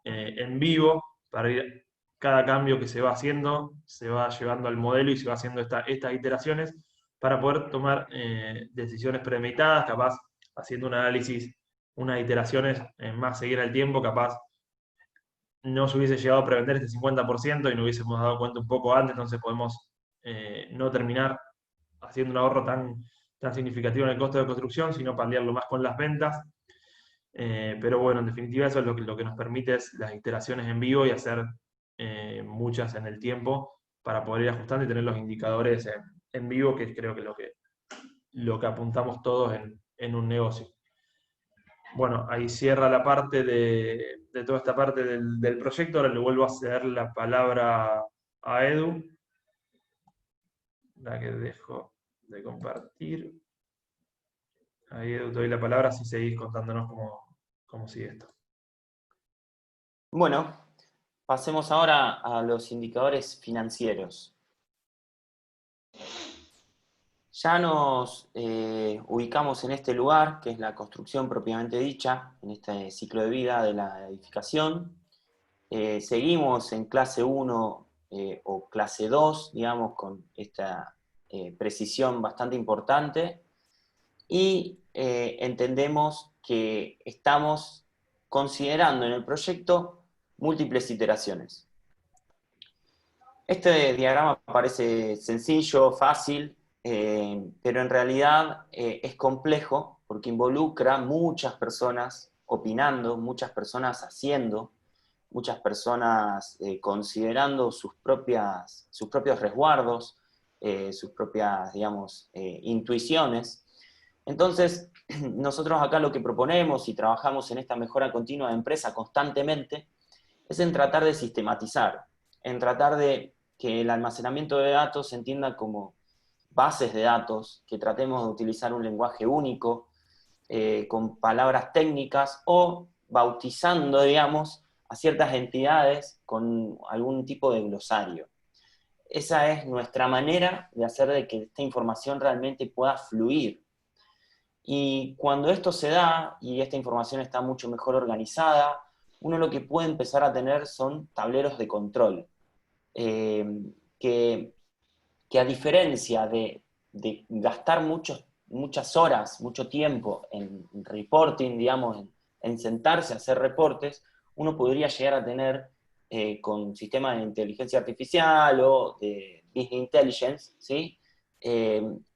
en vivo, para ir, cada cambio que se va haciendo, se va llevando al modelo y se va haciendo estas iteraciones para poder tomar decisiones premeditadas, capaz haciendo un análisis, unas iteraciones más seguir el tiempo, capaz no se hubiese llegado a prever este 50% y no hubiésemos dado cuenta un poco antes, entonces podemos no terminar haciendo un ahorro tan significativo en el costo de construcción, sino paliarlo más con las ventas. Pero bueno, en definitiva eso es lo que nos permite es las iteraciones en vivo y hacer muchas en el tiempo para poder ir ajustando y tener los indicadores en vivo, que creo que es lo que apuntamos todos en un negocio. Bueno, ahí cierra la parte de toda esta parte del proyecto. Ahora le vuelvo a ceder la palabra a Edu, la que dejo de compartir. Ahí, Edu, te doy la palabra si seguís contándonos cómo sigue esto. Bueno, pasemos ahora a los indicadores financieros. Ya nos ubicamos en este lugar, que es la construcción propiamente dicha, en este ciclo de vida de la edificación. Seguimos en clase 1 o clase 2, digamos, con esta precisión bastante importante, y entendemos que estamos considerando en el proyecto múltiples iteraciones. Este diagrama parece sencillo, fácil, pero en realidad es complejo porque involucra muchas personas opinando, muchas personas haciendo, muchas personas considerando sus propios resguardos, sus propias, digamos, intuiciones. Entonces, nosotros acá lo que proponemos y trabajamos en esta mejora continua de empresa constantemente es en tratar de sistematizar, en tratar de que el almacenamiento de datos se entienda como bases de datos, que tratemos de utilizar un lenguaje único, con palabras técnicas, o bautizando, digamos, a ciertas entidades con algún tipo de glosario. Esa es nuestra manera de hacer de que esta información realmente pueda fluir. Y cuando esto se da, y esta información está mucho mejor organizada, uno lo que puede empezar a tener son tableros de control, que a diferencia de gastar muchas horas, mucho tiempo en reporting, digamos, en sentarse a hacer reportes, uno podría llegar a tener con sistemas de inteligencia artificial o de business intelligence, ¿sí?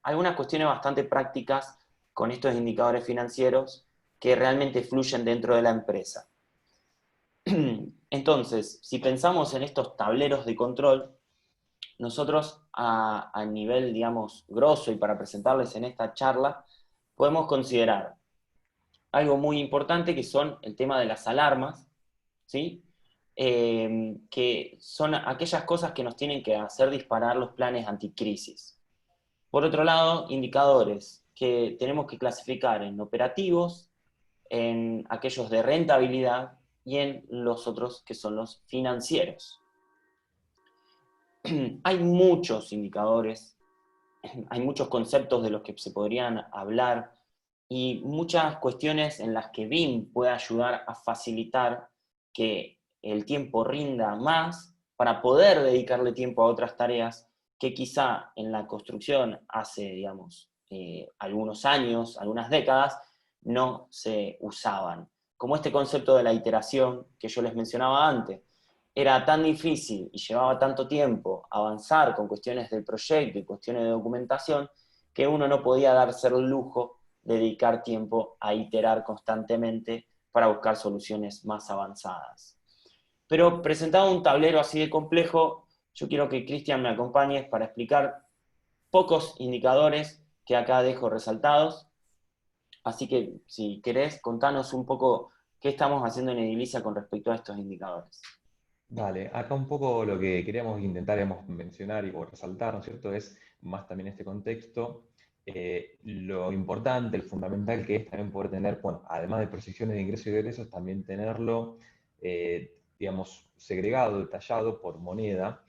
Algunas cuestiones bastante prácticas con estos indicadores financieros que realmente fluyen dentro de la empresa. Entonces, si pensamos en estos tableros de control, nosotros a nivel, digamos, grosso y para presentarles en esta charla, podemos considerar algo muy importante que son el tema de las alarmas, ¿sí? Que son aquellas cosas que nos tienen que hacer disparar los planes anticrisis. Por otro lado, indicadores que tenemos que clasificar en operativos, en aquellos de rentabilidad y en los otros que son los financieros. Hay muchos indicadores, hay muchos conceptos de los que se podrían hablar y muchas cuestiones en las que BIM puede ayudar a facilitar que el tiempo rinda más para poder dedicarle tiempo a otras tareas que quizá en la construcción hace, digamos, algunos años, algunas décadas, no se usaban. Como este concepto de la iteración que yo les mencionaba antes. Era tan difícil y llevaba tanto tiempo avanzar con cuestiones del proyecto y cuestiones de documentación que uno no podía darse el lujo de dedicar tiempo a iterar constantemente para buscar soluciones más avanzadas. Pero presentado un tablero así de complejo, yo quiero que Cristian me acompañe para explicar pocos indicadores que acá dejo resaltados. Así que, si querés, contanos un poco qué estamos haciendo en Edilicia con respecto a estos indicadores. Dale, acá un poco lo que queríamos intentar mencionar o resaltar, ¿no es cierto?, es más también este contexto, lo importante, el fundamental que es también poder tener, bueno, además de proyecciones de ingresos y egresos, también tenerlo, digamos, segregado, detallado por moneda.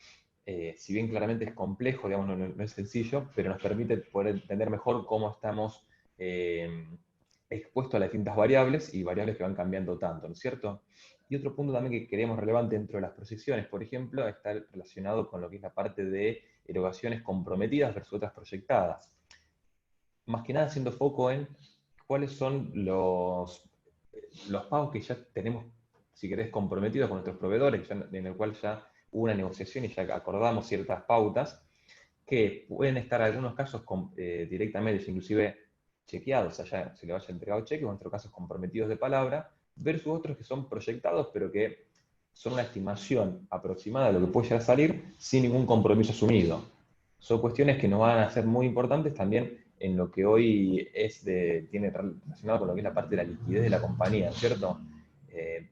Si bien claramente es complejo, digamos, no es sencillo, pero nos permite poder entender mejor cómo estamos expuestos a las distintas variables y variables que van cambiando tanto, ¿no es cierto? Y otro punto también que creemos relevante dentro de las proyecciones, por ejemplo, está relacionado con lo que es la parte de erogaciones comprometidas versus otras proyectadas. Más que nada haciendo foco en cuáles son los pagos que ya tenemos, si querés, comprometidos con nuestros proveedores, en el cual ya hubo una negociación y ya acordamos ciertas pautas, que pueden estar en algunos casos directamente, inclusive chequeados, o sea, ya se le vaya entregado cheque, o en otros casos comprometidos de palabra, versus otros que son proyectados, pero que son una estimación aproximada de lo que puede llegar a salir sin ningún compromiso asumido. Son cuestiones que nos van a ser muy importantes también en lo que hoy tiene relacionado con lo que es la parte de la liquidez de la compañía, ¿cierto?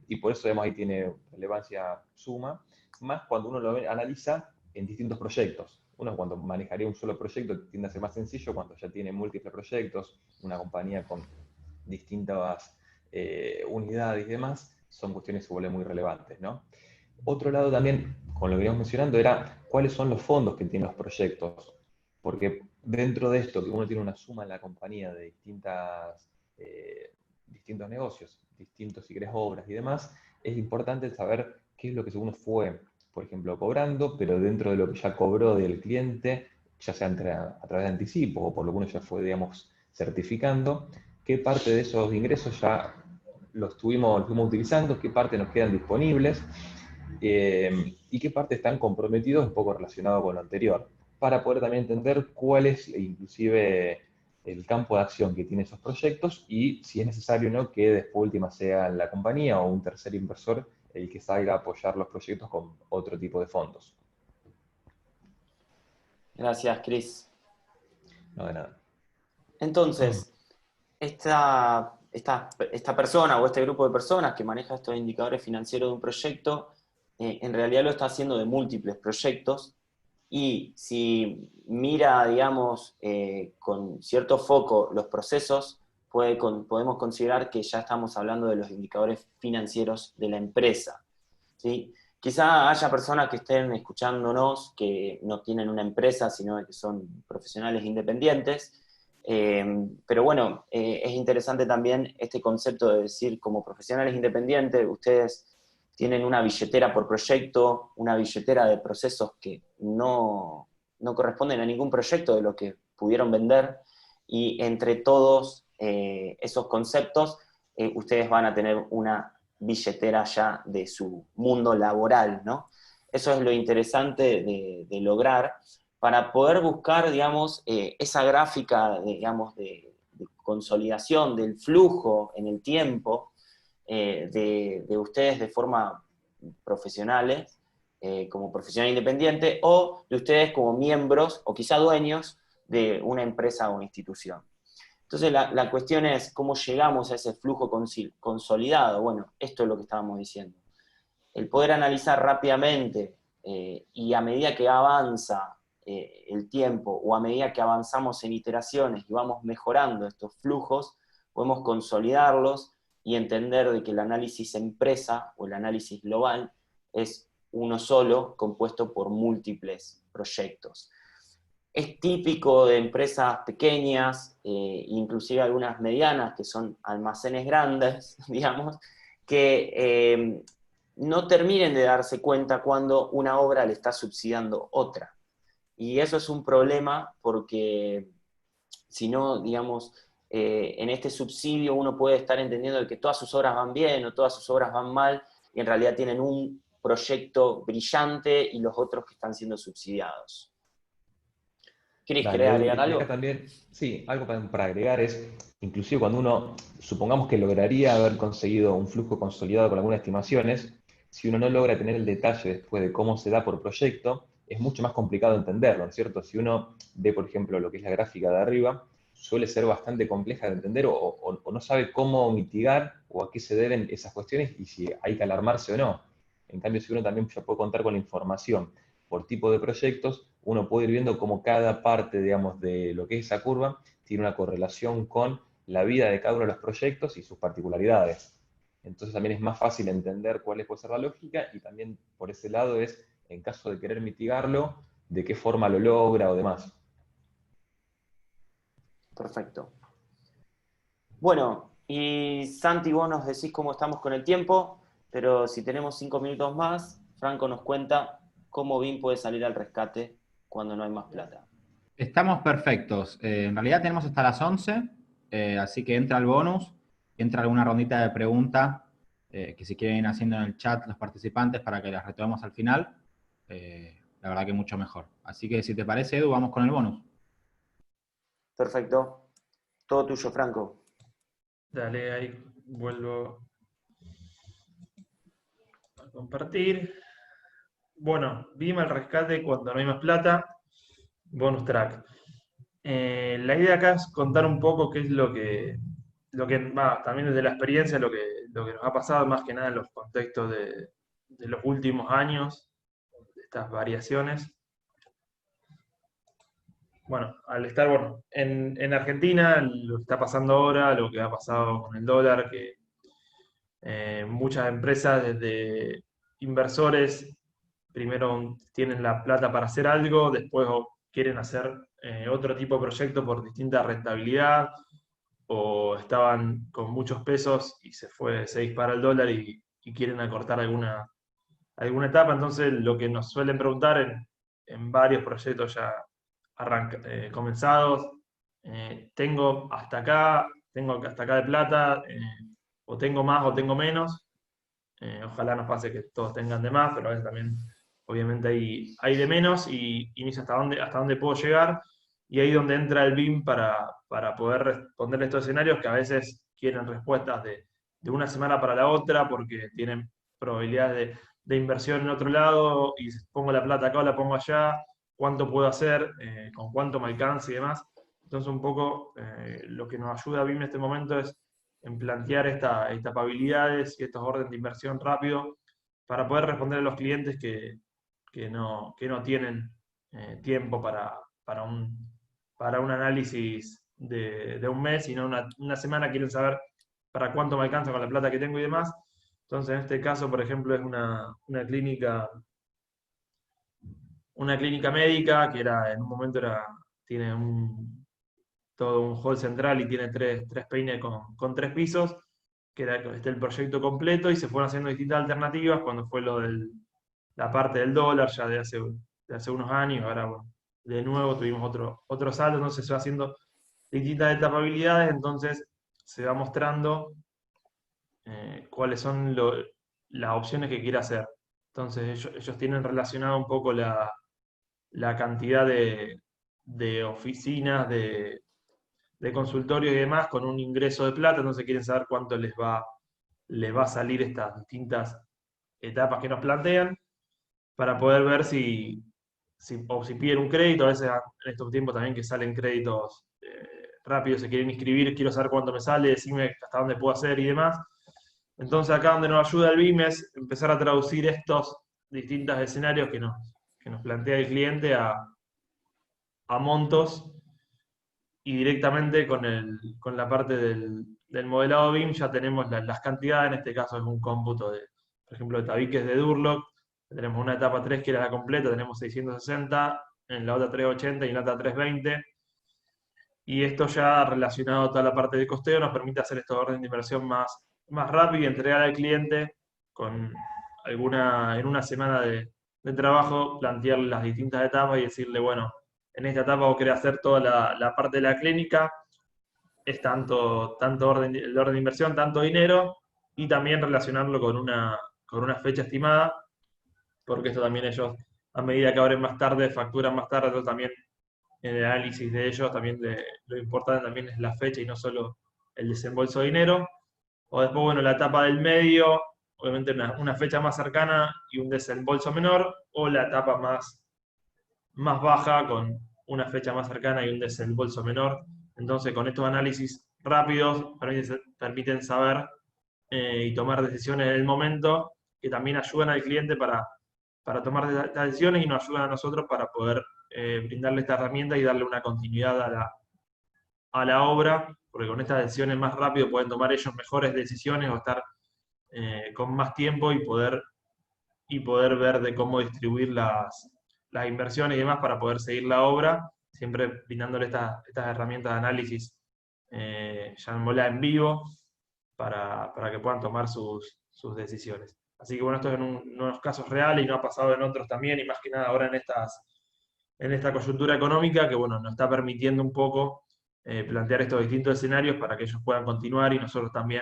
Y por eso, además, ahí tiene relevancia suma, más cuando uno lo analiza en distintos proyectos. Uno, cuando manejaría un solo proyecto, tiende a ser más sencillo. Cuando ya tiene múltiples proyectos, una compañía con distintas unidades y demás, son cuestiones que se vuelven muy relevantes, ¿no? Otro lado también, con lo que íbamos mencionando, era cuáles son los fondos que tienen los proyectos. Porque dentro de esto, que uno tiene una suma en la compañía de distintos negocios, distintos, si querés, obras y demás, es importante saber qué es lo que uno fue, por ejemplo, cobrando, pero dentro de lo que ya cobró del cliente, ya sea a través de anticipo o por lo que uno ya fue, digamos, certificando, qué parte de esos ingresos ya los fuimos utilizando, qué parte nos quedan disponibles, y qué parte están comprometidos, un poco relacionado con lo anterior, para poder también entender cuál es inclusive el campo de acción que tienen esos proyectos y si es necesario o no que después última sea la compañía o un tercer inversor el que salga a apoyar los proyectos con otro tipo de fondos. Gracias, Cris. No, de nada. Entonces, esta persona o este grupo de personas que maneja estos indicadores financieros de un proyecto, en realidad lo está haciendo de múltiples proyectos, y si mira, digamos, con cierto foco los procesos, podemos considerar que ya estamos hablando de los indicadores financieros de la empresa, ¿sí? Quizá haya personas que estén escuchándonos que no tienen una empresa, sino que son profesionales independientes, pero bueno, es interesante también este concepto de decir, como profesionales independientes, ustedes tienen una billetera por proyecto, una billetera de procesos que no corresponden a ningún proyecto de lo que pudieron vender, y entre todos esos conceptos, ustedes van a tener una billetera ya de su mundo laboral, ¿no? Eso es lo interesante de lograr, para poder buscar, digamos, esa gráfica, digamos, de consolidación del flujo en el tiempo de ustedes de forma profesionales, como profesional independiente, o de ustedes como miembros o quizá dueños de una empresa o institución. Entonces la cuestión es cómo llegamos a ese flujo consolidado. Bueno, esto es lo que estábamos diciendo. El poder analizar rápidamente y a medida que avanza el tiempo o a medida que avanzamos en iteraciones y vamos mejorando estos flujos, podemos consolidarlos y entender de que el análisis empresa o el análisis global es uno solo, compuesto por múltiples proyectos. Es típico de empresas pequeñas, inclusive algunas medianas, que son almacenes grandes, digamos, que no terminen de darse cuenta cuando una obra le está subsidiando otra. Y eso es un problema porque, si no, digamos, en este subsidio uno puede estar entendiendo de que todas sus obras van bien o todas sus obras van mal, y en realidad tienen un proyecto brillante y los otros que están siendo subsidiados. ¿Querés agregar algo? Acá también, sí, algo para agregar es, inclusive cuando uno, supongamos que lograría haber conseguido un flujo consolidado con algunas estimaciones, si uno no logra tener el detalle después de cómo se da por proyecto, es mucho más complicado entenderlo, ¿no es cierto? Si uno ve, por ejemplo, lo que es la gráfica de arriba, suele ser bastante compleja de entender o no sabe cómo mitigar o a qué se deben esas cuestiones y si hay que alarmarse o no. En cambio, si uno también ya puede contar con la información por tipo de proyectos, uno puede ir viendo cómo cada parte, digamos, de lo que es esa curva tiene una correlación con la vida de cada uno de los proyectos y sus particularidades. Entonces también es más fácil entender cuál puede ser la lógica, y también por ese lado es, en caso de querer mitigarlo, de qué forma lo logra o demás. Perfecto. Bueno, y Santi, vos nos decís cómo estamos con el tiempo. pero si tenemos 5 minutos más, Franco nos cuenta cómo BIM puede salir al rescate cuando no hay más plata. Estamos perfectos. En realidad tenemos hasta las 11, así que entra el bonus, entra alguna rondita de preguntas que si quieren ir haciendo en el chat los participantes para que las retomemos al final. La verdad que mucho mejor. Así que si te parece, Edu, vamos con el bonus. Perfecto. Todo tuyo, Franco. Dale, ahí vuelvo a compartir. Bueno, BIM al rescate cuando no hay más plata, bonus track. La idea acá es contar un poco qué es lo que va, también desde la experiencia, lo que nos ha pasado más que nada en los contextos de los últimos años, de estas variaciones. Bueno, al estar en Argentina, lo que está pasando ahora, lo que ha pasado con el dólar, que muchas empresas, desde inversores, primero tienen la plata para hacer algo, después quieren hacer otro tipo de proyecto por distinta rentabilidad, o estaban con muchos pesos y se dispara el dólar y quieren acortar alguna etapa. Entonces, lo que nos suelen preguntar en varios proyectos ya comenzados, tengo hasta acá de plata, o tengo más o tengo menos. Ojalá nos pase que todos tengan de más, pero a veces también, obviamente, hay de menos y me dice hasta dónde puedo llegar. Y ahí donde entra el BIM para poder responder estos escenarios que a veces quieren respuestas de una semana para la otra porque tienen probabilidades de inversión en otro lado y pongo la plata acá o la pongo allá, cuánto puedo hacer, con cuánto me alcanza y demás. Entonces un poco lo que nos ayuda a BIM en este momento es en plantear estas habilidades y estos órdenes de inversión rápido para poder responder a los clientes que no tienen tiempo para un análisis de un mes, sino una semana, quieren saber para cuánto me alcanza con la plata que tengo y demás. Entonces, en este caso, por ejemplo, es una clínica médica que en un momento tiene todo un hall central y tiene tres peines con 3 pisos, que era el proyecto completo, y se fueron haciendo distintas alternativas cuando fue la parte del dólar ya de hace unos años. Ahora, bueno, de nuevo tuvimos otro salto, entonces se va haciendo distintas etapabilidades, entonces se va mostrando cuáles son las opciones que quiere hacer. Entonces ellos tienen relacionado un poco la cantidad de oficinas, de consultorios y demás con un ingreso de plata, entonces quieren saber cuánto les va a salir estas distintas etapas que nos plantean para poder ver si piden un crédito. A veces en estos tiempos también que salen créditos rápidos, se quieren inscribir, quiero saber cuánto me sale, decime hasta dónde puedo hacer y demás. Entonces acá donde nos ayuda el BIM es empezar a traducir estos distintos escenarios que nos plantea el cliente a montos, y directamente con la parte del modelado BIM ya tenemos las cantidades. En este caso es un cómputo por ejemplo, de tabiques de Durlock. Tenemos una etapa 3 que era la completa, tenemos 660, en la otra 380 y en la otra 320. Y esto ya relacionado a toda la parte de costeo nos permite hacer estos órdenes de inversión más rápido y entregar al cliente en una semana de trabajo, plantearle las distintas etapas y decirle, bueno, en esta etapa vos querés hacer toda la parte de la clínica, es tanto el orden de inversión, tanto dinero, y también relacionarlo con una fecha estimada, porque esto también ellos, a medida que abren más tarde, facturan más tarde. Entonces también en el análisis de ellos, también lo importante también es la fecha y no solo el desembolso de dinero. O después, bueno, la etapa del medio, obviamente una fecha más cercana y un desembolso menor, o la etapa más baja con una fecha más cercana y un desembolso menor. Entonces, con estos análisis rápidos permiten saber y tomar decisiones en el momento, que también ayudan al cliente para tomar estas decisiones y nos ayudan a nosotros para poder brindarle esta herramienta y darle una continuidad a la obra, porque con estas decisiones más rápido pueden tomar ellos mejores decisiones o estar con más tiempo y poder ver de cómo distribuir las inversiones y demás para poder seguir la obra, siempre brindándole estas herramientas de análisis ya en vivo para que puedan tomar sus decisiones. Así que bueno, esto es en unos casos reales y no ha pasado en otros también, y más que nada ahora en esta coyuntura económica que bueno, nos está permitiendo un poco plantear estos distintos escenarios para que ellos puedan continuar y nosotros también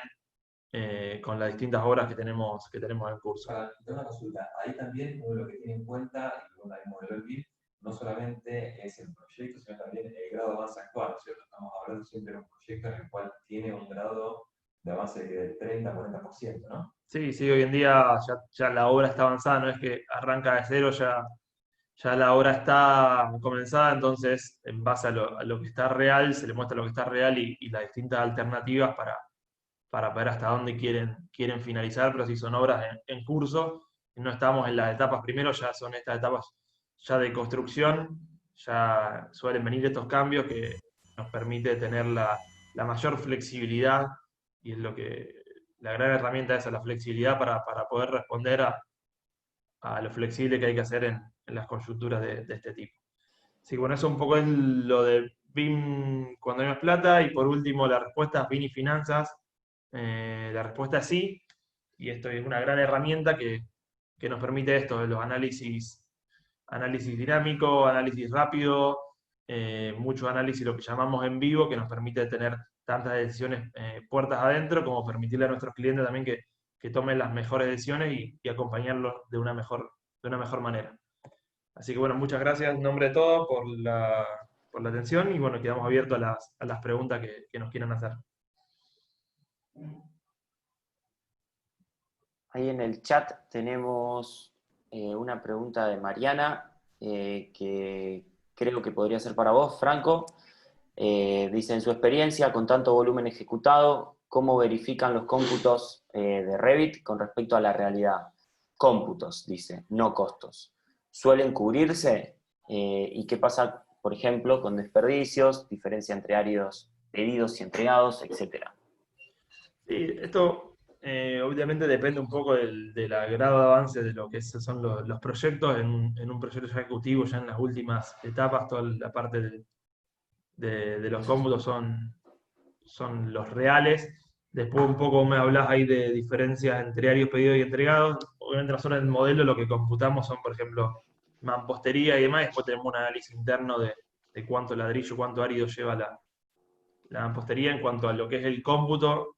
con las distintas obras que tenemos en curso. Para tener una consulta, ahí también uno lo que tiene en cuenta, y uno también modeló el BIM, no solamente es el proyecto, sino también el grado de avance actual, ¿no es cierto? Estamos hablando siempre de un proyecto en el cual tiene un grado de avance del 30-40%, ¿no? Sí, sí, hoy en día ya la obra está avanzada, no es que arranca de cero, ya la obra está comenzada, entonces en base a lo que está real, se le muestra lo que está real y las distintas alternativas para ver hasta dónde quieren finalizar, pero si son obras en curso, no estamos en las etapas primero, ya son estas etapas ya de construcción, ya suelen venir estos cambios que nos permite tener la mayor flexibilidad, y es la gran herramienta es la flexibilidad para poder responder a lo flexible que hay que hacer en las coyunturas de este tipo. Así que bueno, eso un poco es lo de BIM cuando hay más plata, y por último la respuesta es BIM y finanzas. La respuesta es sí, y esto es una gran herramienta que nos permite esto, los análisis dinámico, análisis rápido, mucho análisis lo que llamamos en vivo, que nos permite tener tantas decisiones puertas adentro, como permitirle a nuestros clientes también que tomen las mejores decisiones y acompañarlos de una mejor manera. Así que bueno, muchas gracias en nombre de todos por la atención, y bueno, quedamos abiertos a las preguntas que nos quieran hacer. Ahí en el chat tenemos una pregunta de Mariana, que creo que podría ser para vos, Franco. Dice, en su experiencia, con tanto volumen ejecutado, ¿cómo verifican los cómputos de Revit con respecto a la realidad? Cómputos, dice, no costos. ¿Suelen cubrirse? ¿Y qué pasa, por ejemplo, con desperdicios, diferencia entre áreas pedidos y entregados, etcétera? Sí, esto obviamente depende un poco del grado de avance de lo que son los proyectos. En un proyecto ya ejecutivo, ya en las últimas etapas, toda la parte de los cómputos son los reales. Después un poco me hablas ahí de diferencias entre áreas pedidos y entregados. Obviamente nosotros en el modelo lo que computamos son, por ejemplo, mampostería y demás. Después tenemos un análisis interno de cuánto ladrillo, cuánto árido lleva la mampostería en cuanto a lo que es el cómputo,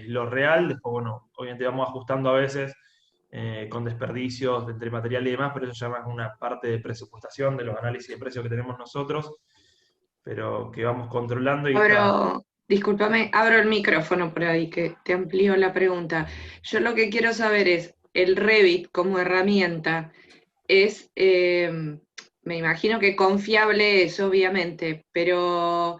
lo real. Después, bueno, obviamente vamos ajustando a veces con desperdicios entre material y demás, pero eso ya es una parte de presupuestación de los análisis de precios que tenemos nosotros, pero que vamos controlando. Discúlpame, abro el micrófono por ahí, que te amplío la pregunta. Yo lo que quiero saber es, el Revit como herramienta es, me imagino que confiable es, obviamente, pero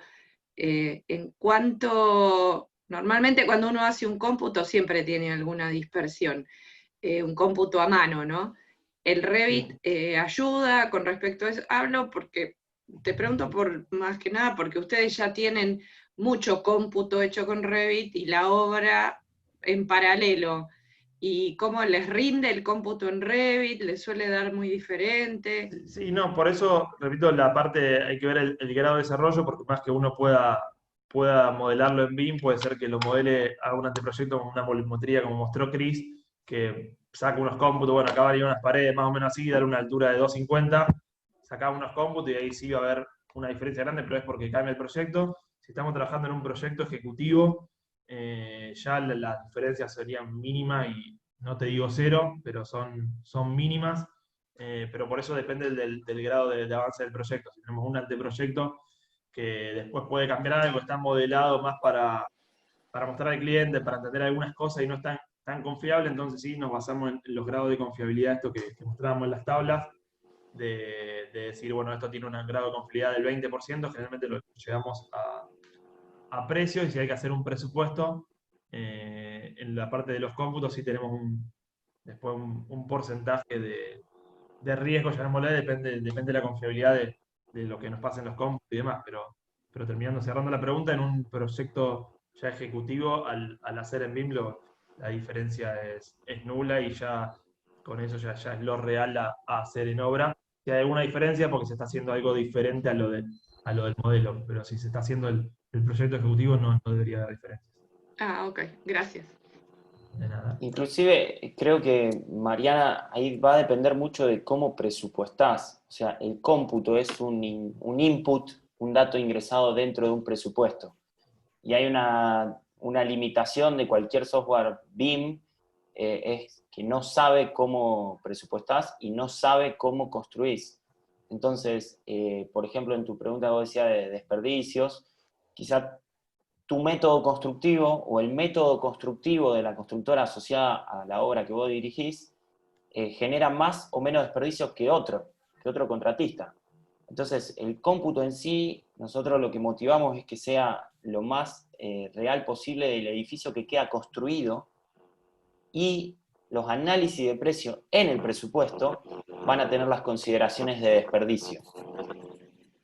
en cuanto, normalmente cuando uno hace un cómputo siempre tiene alguna dispersión, un cómputo a mano, ¿no? El Revit ayuda con respecto a eso. Hablo porque, te pregunto más que nada, porque ustedes ya tienen mucho cómputo hecho con Revit y la obra en paralelo. ¿Y cómo les rinde el cómputo en Revit? ¿Les suele dar muy diferente? Sí, no, por eso, repito, la parte, hay que ver el grado de desarrollo, porque más que uno pueda modelarlo en BIM, puede ser que lo modele a un anteproyecto con una volumetría, como mostró Chris, que saca unos cómputos, bueno, acá varían unas paredes más o menos así, dar una altura de 250, sacaba unos cómputos y ahí sí va a haber una diferencia grande, pero es porque cambia el proyecto. Si estamos trabajando en un proyecto ejecutivo, ya las diferencias serían mínimas, y no te digo cero, pero son mínimas. Pero por eso depende del grado de avance del proyecto. Si tenemos un anteproyecto que después puede cambiar algo, está modelado más para mostrar al cliente, para entender algunas cosas y no es tan confiable, entonces sí nos basamos en los grados de confiabilidad, esto que mostrábamos en las tablas, de decir, bueno, esto tiene un grado de confiabilidad del 20%, generalmente lo llegamos a precios, y si hay que hacer un presupuesto, en la parte de los cómputos sí tenemos después un porcentaje de riesgo, llamémosle, depende de la confiabilidad de lo que nos pasa en los cómputos y demás, pero cerrando la pregunta, en un proyecto ya ejecutivo, al hacer en BIM, la diferencia es nula, y ya con eso ya es lo real a hacer en obra. Si hay alguna diferencia, porque se está haciendo algo diferente a lo del modelo, pero si se está haciendo el proyecto ejecutivo, no debería haber diferencias. Ah, ok, gracias. De nada. Inclusive creo que, Mariana, ahí va a depender mucho de cómo presupuestás. O sea, el cómputo es un input, un dato ingresado dentro de un presupuesto. Y hay una limitación de cualquier software BIM, es que no sabe cómo presupuestás y no sabe cómo construís. Entonces, por ejemplo, en tu pregunta vos decías de desperdicios, quizá tu método constructivo o el método constructivo de la constructora asociada a la obra que vos dirigís genera más o menos desperdicios que otro contratista. Entonces, el cómputo en sí, nosotros lo que motivamos es que sea lo más real posible del edificio que queda construido, y los análisis de precio en el presupuesto van a tener las consideraciones de desperdicio.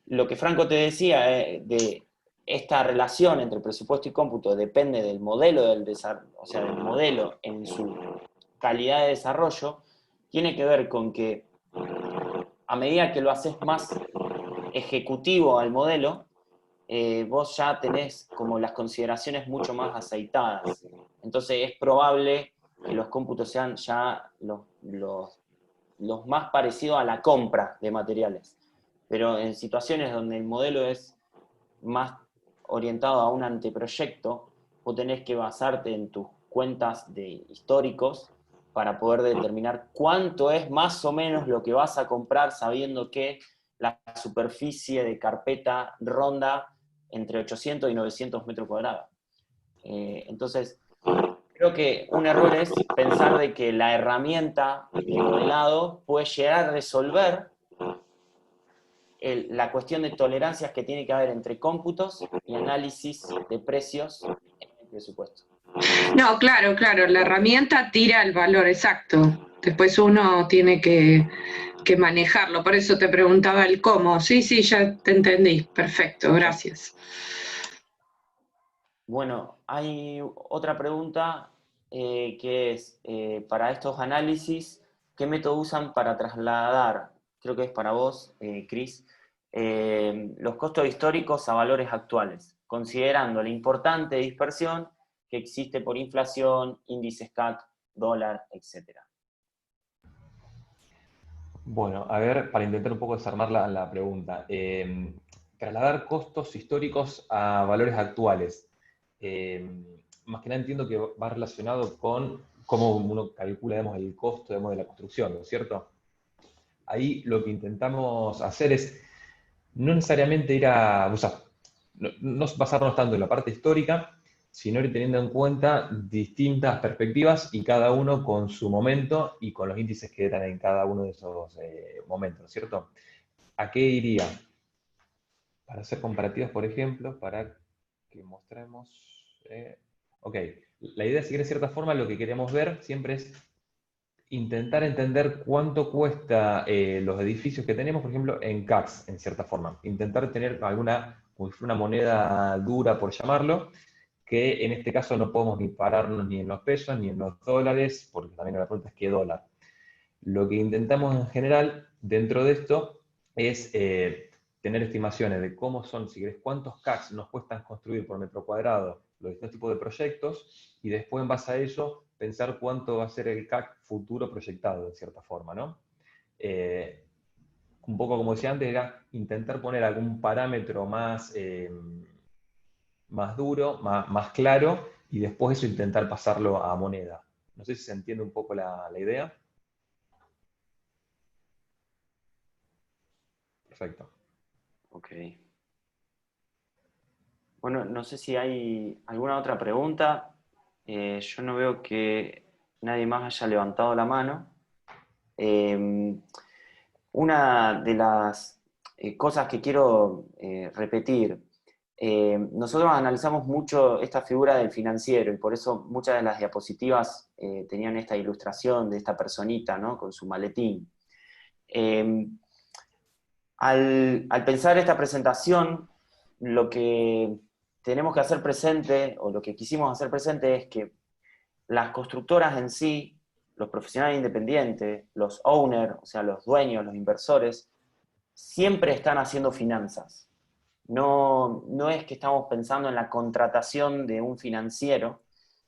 Lo que Franco te decía de esta relación entre presupuesto y cómputo depende del modelo del desarrollo, o sea, del modelo en su calidad de desarrollo, tiene que ver con que a medida que lo haces más ejecutivo al modelo, vos ya tenés como las consideraciones mucho más aceitadas. Entonces es probable que los cómputos sean ya los más parecidos a la compra de materiales. Pero en situaciones donde el modelo es más orientado a un anteproyecto, vos tenés que basarte en tus cuentas de históricos para poder determinar cuánto es más o menos lo que vas a comprar, sabiendo que la superficie de carpeta ronda entre 800 y 900 metros cuadrados. Entonces, creo que un error es pensar de que la herramienta de modelado puede llegar a resolver la cuestión de tolerancias que tiene que haber entre cómputos y análisis de precios en el presupuesto. No, claro, claro, la herramienta tira el valor exacto. Después uno tiene que manejarlo. Por eso te preguntaba el cómo. Sí, sí, ya te entendí. Perfecto, gracias. Bueno, hay otra pregunta que es, para estos análisis, ¿qué método usan para trasladar, creo que es para vos, Cris, los costos históricos a valores actuales, considerando la importante dispersión que existe por inflación, índices CAC, dólar, etcétera? Bueno, a ver, para intentar un poco desarmar la pregunta. Trasladar costos históricos a valores actuales. Más que nada entiendo que va relacionado con cómo uno calcula, digamos, el costo, digamos, de la construcción, ¿no es cierto? Ahí lo que intentamos hacer es no necesariamente ir a, o sea, no basarnos tanto en la parte histórica, sino ir teniendo en cuenta distintas perspectivas y cada uno con su momento y con los índices que eran en cada uno de esos momentos, ¿no es cierto? ¿A qué iría? Para hacer comparativas, por ejemplo, para que mostremos... ok, la idea, si de cierta forma, lo que queremos ver siempre es intentar entender cuánto cuesta los edificios que tenemos, por ejemplo, en CACs, en cierta forma. Intentar tener alguna, como si fuera una moneda dura, por llamarlo, que en este caso no podemos ni pararnos ni en los pesos ni en los dólares, porque también la pregunta es qué dólar. Lo que intentamos en general dentro de esto es tener estimaciones de cómo son, si querés, cuántos CACs nos cuestan construir por metro cuadrado los distintos tipos de proyectos, y después en base a eso pensar cuánto va a ser el CAC futuro proyectado, de cierta forma, ¿no? Un poco como decía antes, era intentar poner algún parámetro más, más duro, más claro, y después eso intentar pasarlo a moneda. No sé si se entiende un poco la idea. Perfecto. Ok. Bueno, no sé si hay alguna otra pregunta. Yo no veo que nadie más haya levantado la mano. Una de las cosas que quiero repetir, nosotros analizamos mucho esta figura del financiero y por eso muchas de las diapositivas tenían esta ilustración de esta personita, ¿no? Con su maletín. Al pensar esta presentación, lo que tenemos que hacer presente, o lo que quisimos hacer presente, es que las constructoras en sí, los profesionales independientes, los owners, o sea, los dueños, los inversores, siempre están haciendo finanzas. No es que estamos pensando en la contratación de un financiero,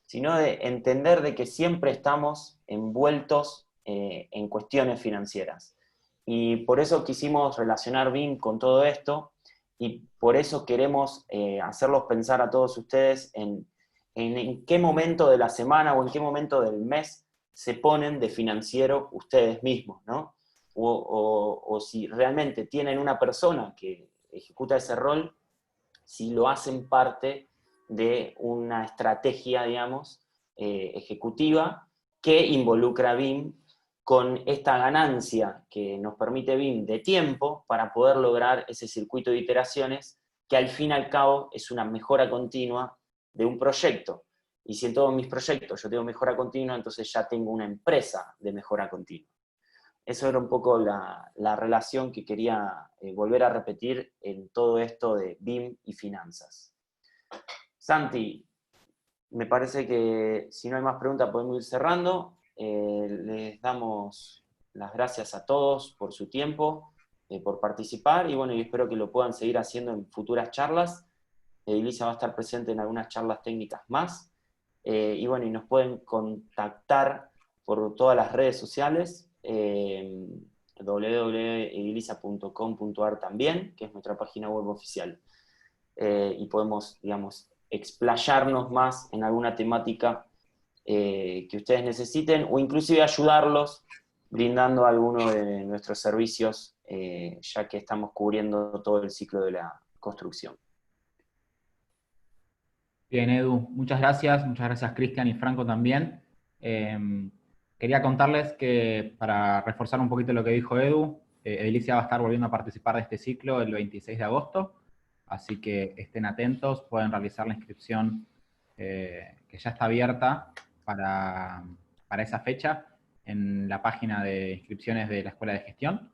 sino de entender de que siempre estamos envueltos en cuestiones financieras. Y por eso quisimos relacionar BIM con todo esto, y por eso queremos hacerlos pensar a todos ustedes en qué momento de la semana o en qué momento del mes se ponen de financiero ustedes mismos, ¿no? O si realmente tienen una persona que ejecuta ese rol, si lo hacen parte de una estrategia, digamos, ejecutiva que involucra BIM con esta ganancia que nos permite BIM de tiempo para poder lograr ese circuito de iteraciones que al fin y al cabo es una mejora continua de un proyecto. Y si en todos mis proyectos yo tengo mejora continua, entonces ya tengo una empresa de mejora continua. Eso era un poco la relación que quería volver a repetir en todo esto de BIM y finanzas. Santi, me parece que si no hay más preguntas podemos ir cerrando. Les damos las gracias a todos por su tiempo, por participar, y bueno, y espero que lo puedan seguir haciendo en futuras charlas. Edilicia va a estar presente en algunas charlas técnicas más. Y bueno, y nos pueden contactar por todas las redes sociales, www.edilicia.com.ar también, que es nuestra página web oficial. Y podemos, digamos, explayarnos más en alguna temática que ustedes necesiten, o inclusive ayudarlos brindando alguno de nuestros servicios, ya que estamos cubriendo todo el ciclo de la construcción. Bien, Edu, muchas gracias Cristian y Franco también. Quería contarles que, para reforzar un poquito lo que dijo Edu, Edilicia va a estar volviendo a participar de este ciclo el 26 de agosto, así que estén atentos, pueden realizar la inscripción que ya está abierta para esa fecha en la página de inscripciones de la Escuela de Gestión,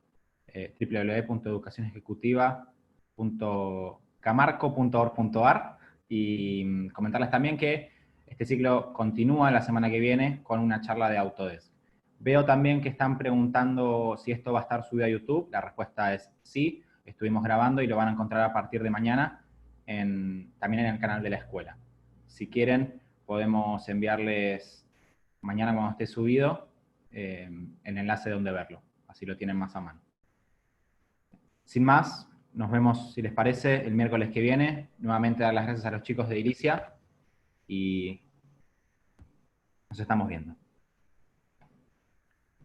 www.educacionejecutiva.camarco.org.ar, y comentarles también que este ciclo continúa la semana que viene con una charla de Autodesk. Veo también que están preguntando si esto va a estar subido a YouTube. La respuesta es sí, estuvimos grabando y lo van a encontrar a partir de mañana también en el canal de la escuela. Si quieren, podemos enviarles mañana cuando esté subido el enlace de donde verlo. Así lo tienen más a mano. Sin más, nos vemos, si les parece, el miércoles que viene. Nuevamente dar las gracias a los chicos de Edilicia y nos estamos viendo.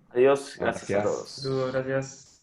Adiós, gracias a Gracias. todos. Saludos, gracias.